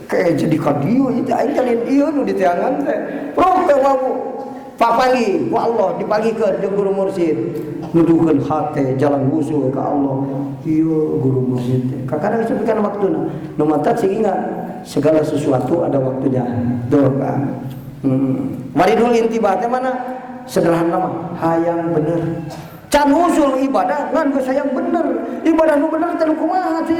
Kayak jadi kadieu itu aing kalin ieu nu diteangan teh. Roh teh wawu. Papagi ku Allah dipagikeun jeung guru mursyid. Nuduhkeun hate jalan musuh ka Allah. Ieu guru mursyid teh. Kakana disebutkan waktuna. Nu mantap sing ingat segala sesuatu ada waktunya. Doa. Waridul intibah teh mana? Sederhana mah hayang bener. Can usul ibadah ngan geus hayang bener. Ibadah nu bener teh kumaha teh?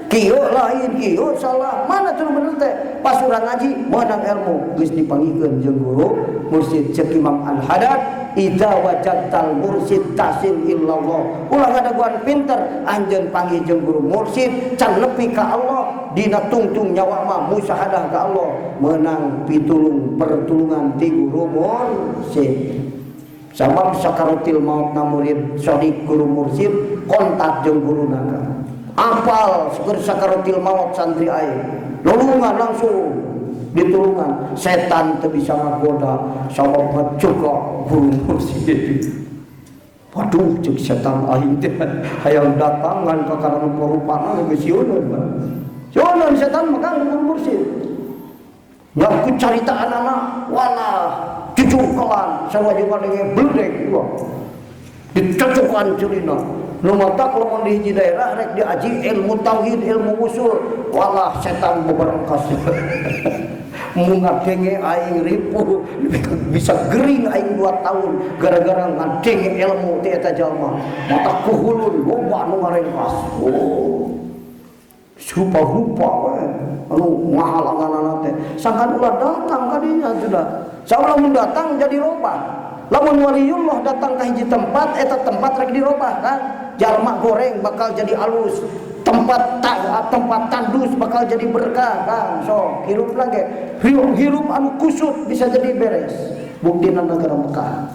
Kieu lain, kieu salah. Mana teu bener teh? Pas urang ngaji, meunang ilmu geus dipanggikeun jeung guru mursyid cek Imam Al-Haddad, idza wajadtal mursyid tasil illallah. Ulah ngadaguan pinter, anjeun panggih jeung guru mursyid can nepi ka Allah, dina tungtung nyawa mah musyahadah ka Allah, meunang pitulung pertulungan ti guru mursyid. Sabab sakaratil maut na murid sodik guru mursyid kontak jeung guruna. Apal seker sakaratil maut santri aing. Lulungan langsung ditulungan. Setan teu bisa ngagoda sabab ngajoga guru mursyid. Waduh ceuk setan aing teh hayang datangan ka karana parupana geus sieun. Sieun setan megang guru mursyid. Ngaku caritaan anak walah dicukulan sawajiban dengan bledek juga dicukukan curina nu mata kalau di hiji daerah rek diaji ilmu tauhid ilmu usul walah setan beberangkas mun ngadenge aing ripuh bisa gering aing 2 tahun gara-gara ngadenge ilmu ti eta jalma mata kuhulun loba nu ngarengkas rupa-rupa anu ngahalangan teh sangkan ulah datang kadinya sudah saulamun datang jadi robah lamun waliullah datang ka hiji tempat eta tempat rek dirobah kan jalma goreng bakal jadi alus tempat tandus bakal jadi berkah kan so hirup lagi hirup anu kusut bisa jadi beres buktina negara Mekah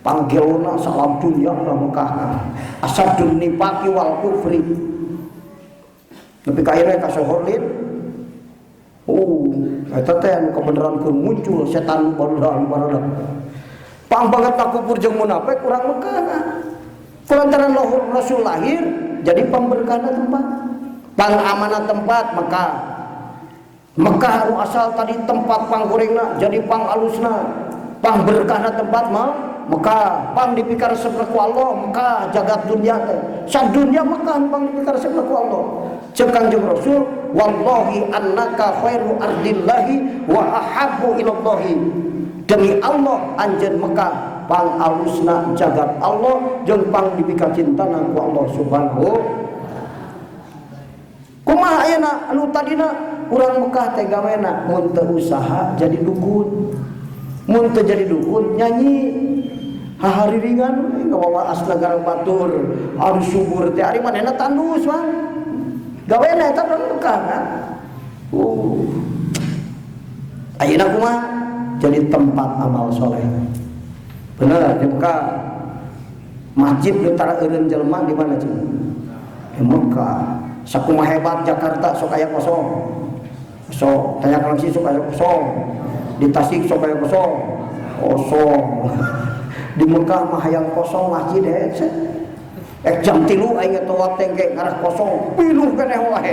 panggelna salam dunya na Mekah asadun nifaqi wal kufri tapi akhirnya kasohorlin eta teh anu kebenaran keur muncul setan barudak pang banget takupur jeung munafik urang Mekah kulantaran Rasul lahir jadi pemberkahna tempat pang amanah tempat Mekah anu asal tadi tempat panggorengna jadi pang alusna pang berkahna tempat mah Mekah pang dipikar sebelah ku Allah Mekah jagat dunia teh sadunya Mekah pang dipikar sebelah ku Allah cek Kanjeng Rasul wallahi annaka khairu ardillahi wa ahabbu ilallahi demi Allah anjeun Mekah pang alusna jagat Allah jeung pang dipika cintana ku Allah subhanahu kumaha ayeuna anu tadina urang Mekah teh gawena mun teu usaha jadi dukun mun teu jadi dukun nyanyi hahariringan ngawawa asna garang batur anu subur teh ari manehna tandus mah gawena eta urang Mekah kan ayeuna kumaha jadi tempat amal soleh bener di Mekah masjid antara eureun jelema di mana sih di Mekah sakumaha hebat Jakarta sok aya kosong sok tanya langsung sok aya kosong di Tasik sok aya kosong di Mekah mah hayang kosong masjid jam 3 aing tawaf teh ge ngarah kosong pinuh keneh wae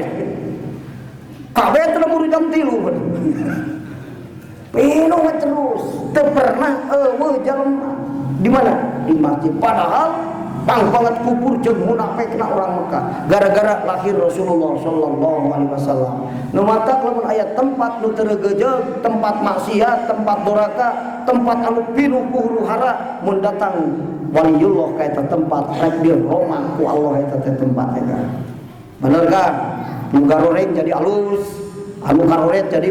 kabeh teh buru jam 3 pinuh terus teu pernah eueuh jalma di mana di masjid padahal pang banget kubur jeung munafikna urang Mekah gara-gara lahir Rasulullah sallallahu alaihi wasallam nu mata lamun aya tempat nu teu regejeug tempat maksiat tempat duraka tempat anu pinuh ku huru-hara mun datang waliullah ka eta tempat rek diromah ku Allah eta teh tempat eta bener kan nu garoreng jadi alus anu karoret jadi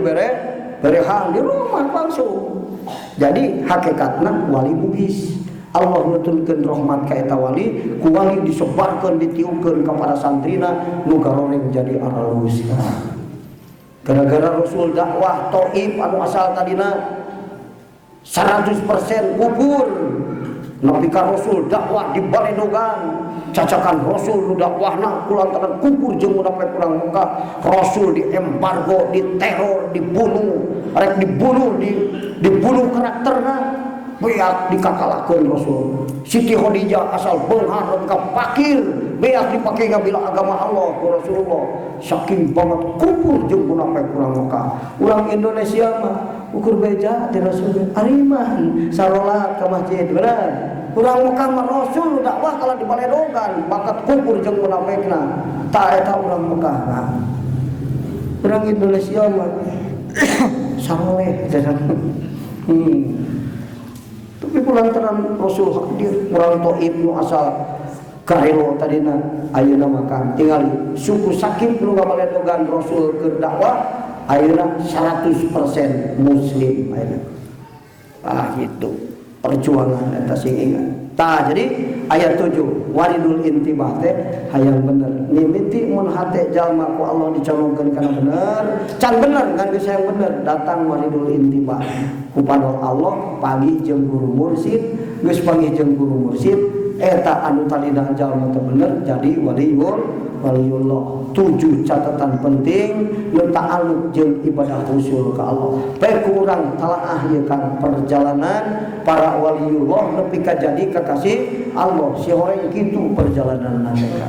berehang di rumah langsung jadi hakikatna wali bugis Allah nuturkeun rahmat ka eta wali ku wali disebarkeun ditiupkeun ka para santrina nu garoreng jadi alus gara-gara Rasul dakwah Thaif anu asal tadina 100% kubur nabi ka Rasul dakwah di Baledogan cacakan Rasul nu dakwahna kulantaran kubur jeung munafik urang Mekah Rasul diembargo diteror dibunuh rek dibunuh karakterna beak dikakalakeun Rasul. Siti Khadijah asal beunghar lengkap fakir, beak dipake ngabila agama Allah ku Rasulullah. Saking banget kufur jeung munafik urang Mekah. Urang Indonesia mah ukur beja ti Rasul. Ariman sarolat ka masjid bener. Urang Mekah mah Rasul dakwah kalau di baledogan bakat kufur jeung munafikna. Ta eta urang Mekah. Nah. Urang Indonesia mah saleh tapi kulantaran Rasul hadir urang Taif nu asal Karelo tadina ayeuna makan tinggal suku Sakif nu ngabaledogan Rasul keur dakwah ayeuna 100% muslim ayeuna. Gitu perjuangan eta sing ingat. Jadi ayat 7 waridul intibah teh hayang bener mimiti mun hate jalma ku Allah dicolongkeun kana bener can bener kan geus hayang bener datang waridul intibah ku padol Allah pagi jeung guru mursyid geus pagi jeung guru mursyid eta anu talina jalma teh bener jadi waliullah. 7 catatan penting nu ta'alluq jeung ibadah usul ka Allah. Bae kurang talaah ieu kan perjalanan para waliullah nepi ka jadi kekasih Allah. Si horeng kitu perjalanan mereka.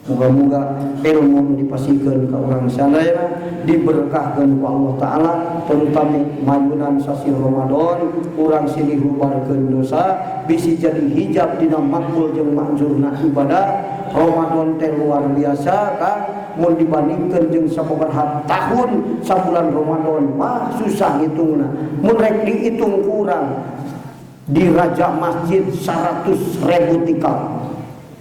Moga-moga ilmu dipasikeun ka urang sadaya diberkahkeun ku Allah taala terutama mayunan sasi Ramadan urang silih lubarkeun dosa bisi jadi hijab dina makbul jeung manjurna ibadah. Ramadan teh luar biasa kan mun dibandingkeun jeung sababaraha tahun sabulan Ramadan mah susah hitungna. Mun rek dihitung kurang di raja masjid 100.000 tikal.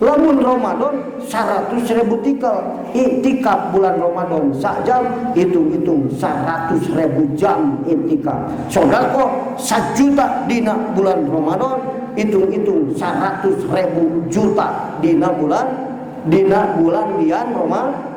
Lamun Ramadan 100.000 tikal. Iktikaf bulan Ramadan sak jam hitung-hitung 100.000 jam iktikaf. Sedekah 1 juta dina bulan Ramadan hitung-hitung 100.000 juta dina bulan lian Ramadan.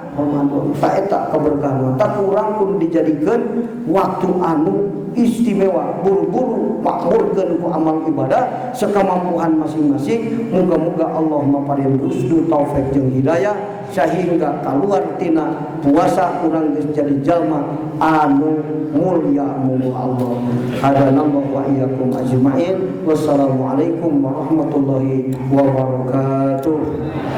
Tak eta keberkahan tak kurang pun dijadikan waktu anu istimewa buru-buru makmurkeun ku amal ibadah sakamampuan masing-masing. Moga-moga Allah maparin rusdu taufik jeung hidayah sehingga kaluar tina puasa urang geus jadi jalma anu mulia mu Allah. Hadanallahu wa iyyakum ajmain. Wassalamualaikum warahmatullahi wabarakatuh.